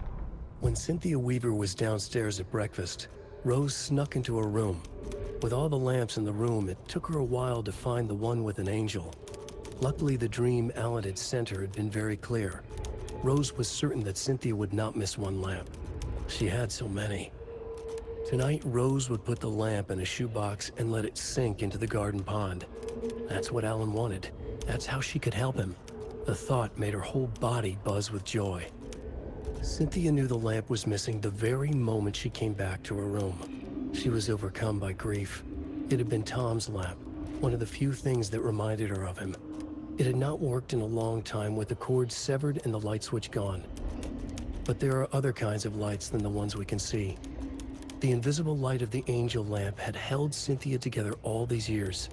When Cynthia Weaver was downstairs at breakfast, Rose snuck into her room. With all the lamps in the room, it took her a while to find the one with an angel. Luckily, the dream Alan had sent her had been very clear. Rose was certain that Cynthia would not miss one lamp. She had so many. Tonight, Rose would put the lamp in a shoebox and let it sink into the garden pond. That's what Alan wanted. That's how she could help him. The thought made her whole body buzz with joy. Cynthia knew the lamp was missing the very moment she came back to her room. She was overcome by grief. It had been Tom's lamp, one of the few things that reminded her of him. It had not worked in a long time with the cord severed and the light switch gone. But there are other kinds of lights than the ones we can see. The invisible light of the angel lamp had held Cynthia together all these years.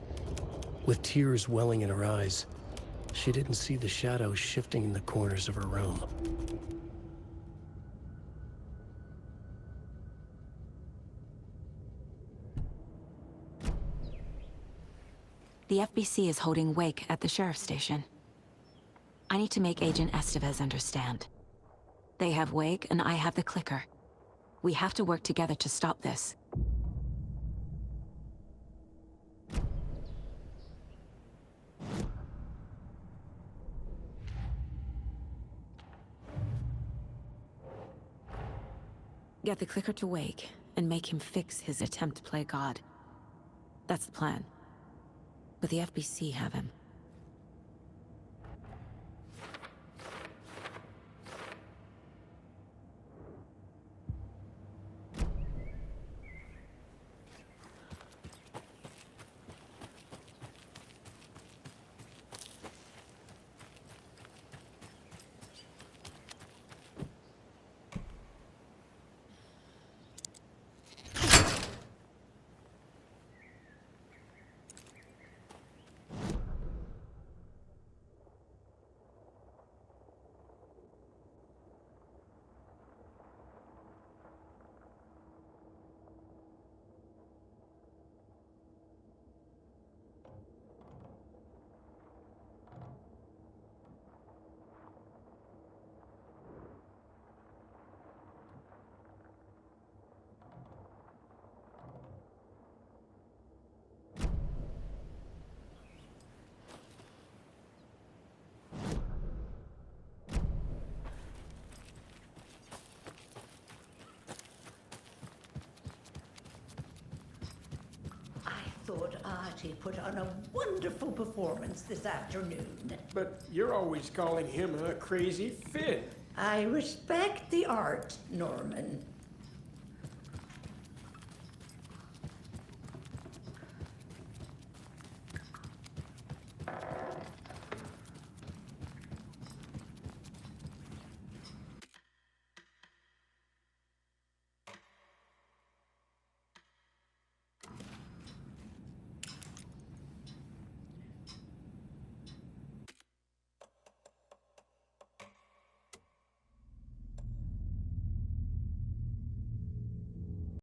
With tears welling in her eyes, she didn't see the shadows shifting in the corners of her room. The FBC is holding Wake at the sheriff's station. I need to make Agent Estevez understand. They have Wake, and I have the clicker. We have to work together to stop this. Get the clicker to Wake, and make him fix his attempt to play God. That's the plan. But the FBC have him. Thought Artie put on a wonderful performance this afternoon. But you're always calling him a crazy Finn. I respect the art, Norman.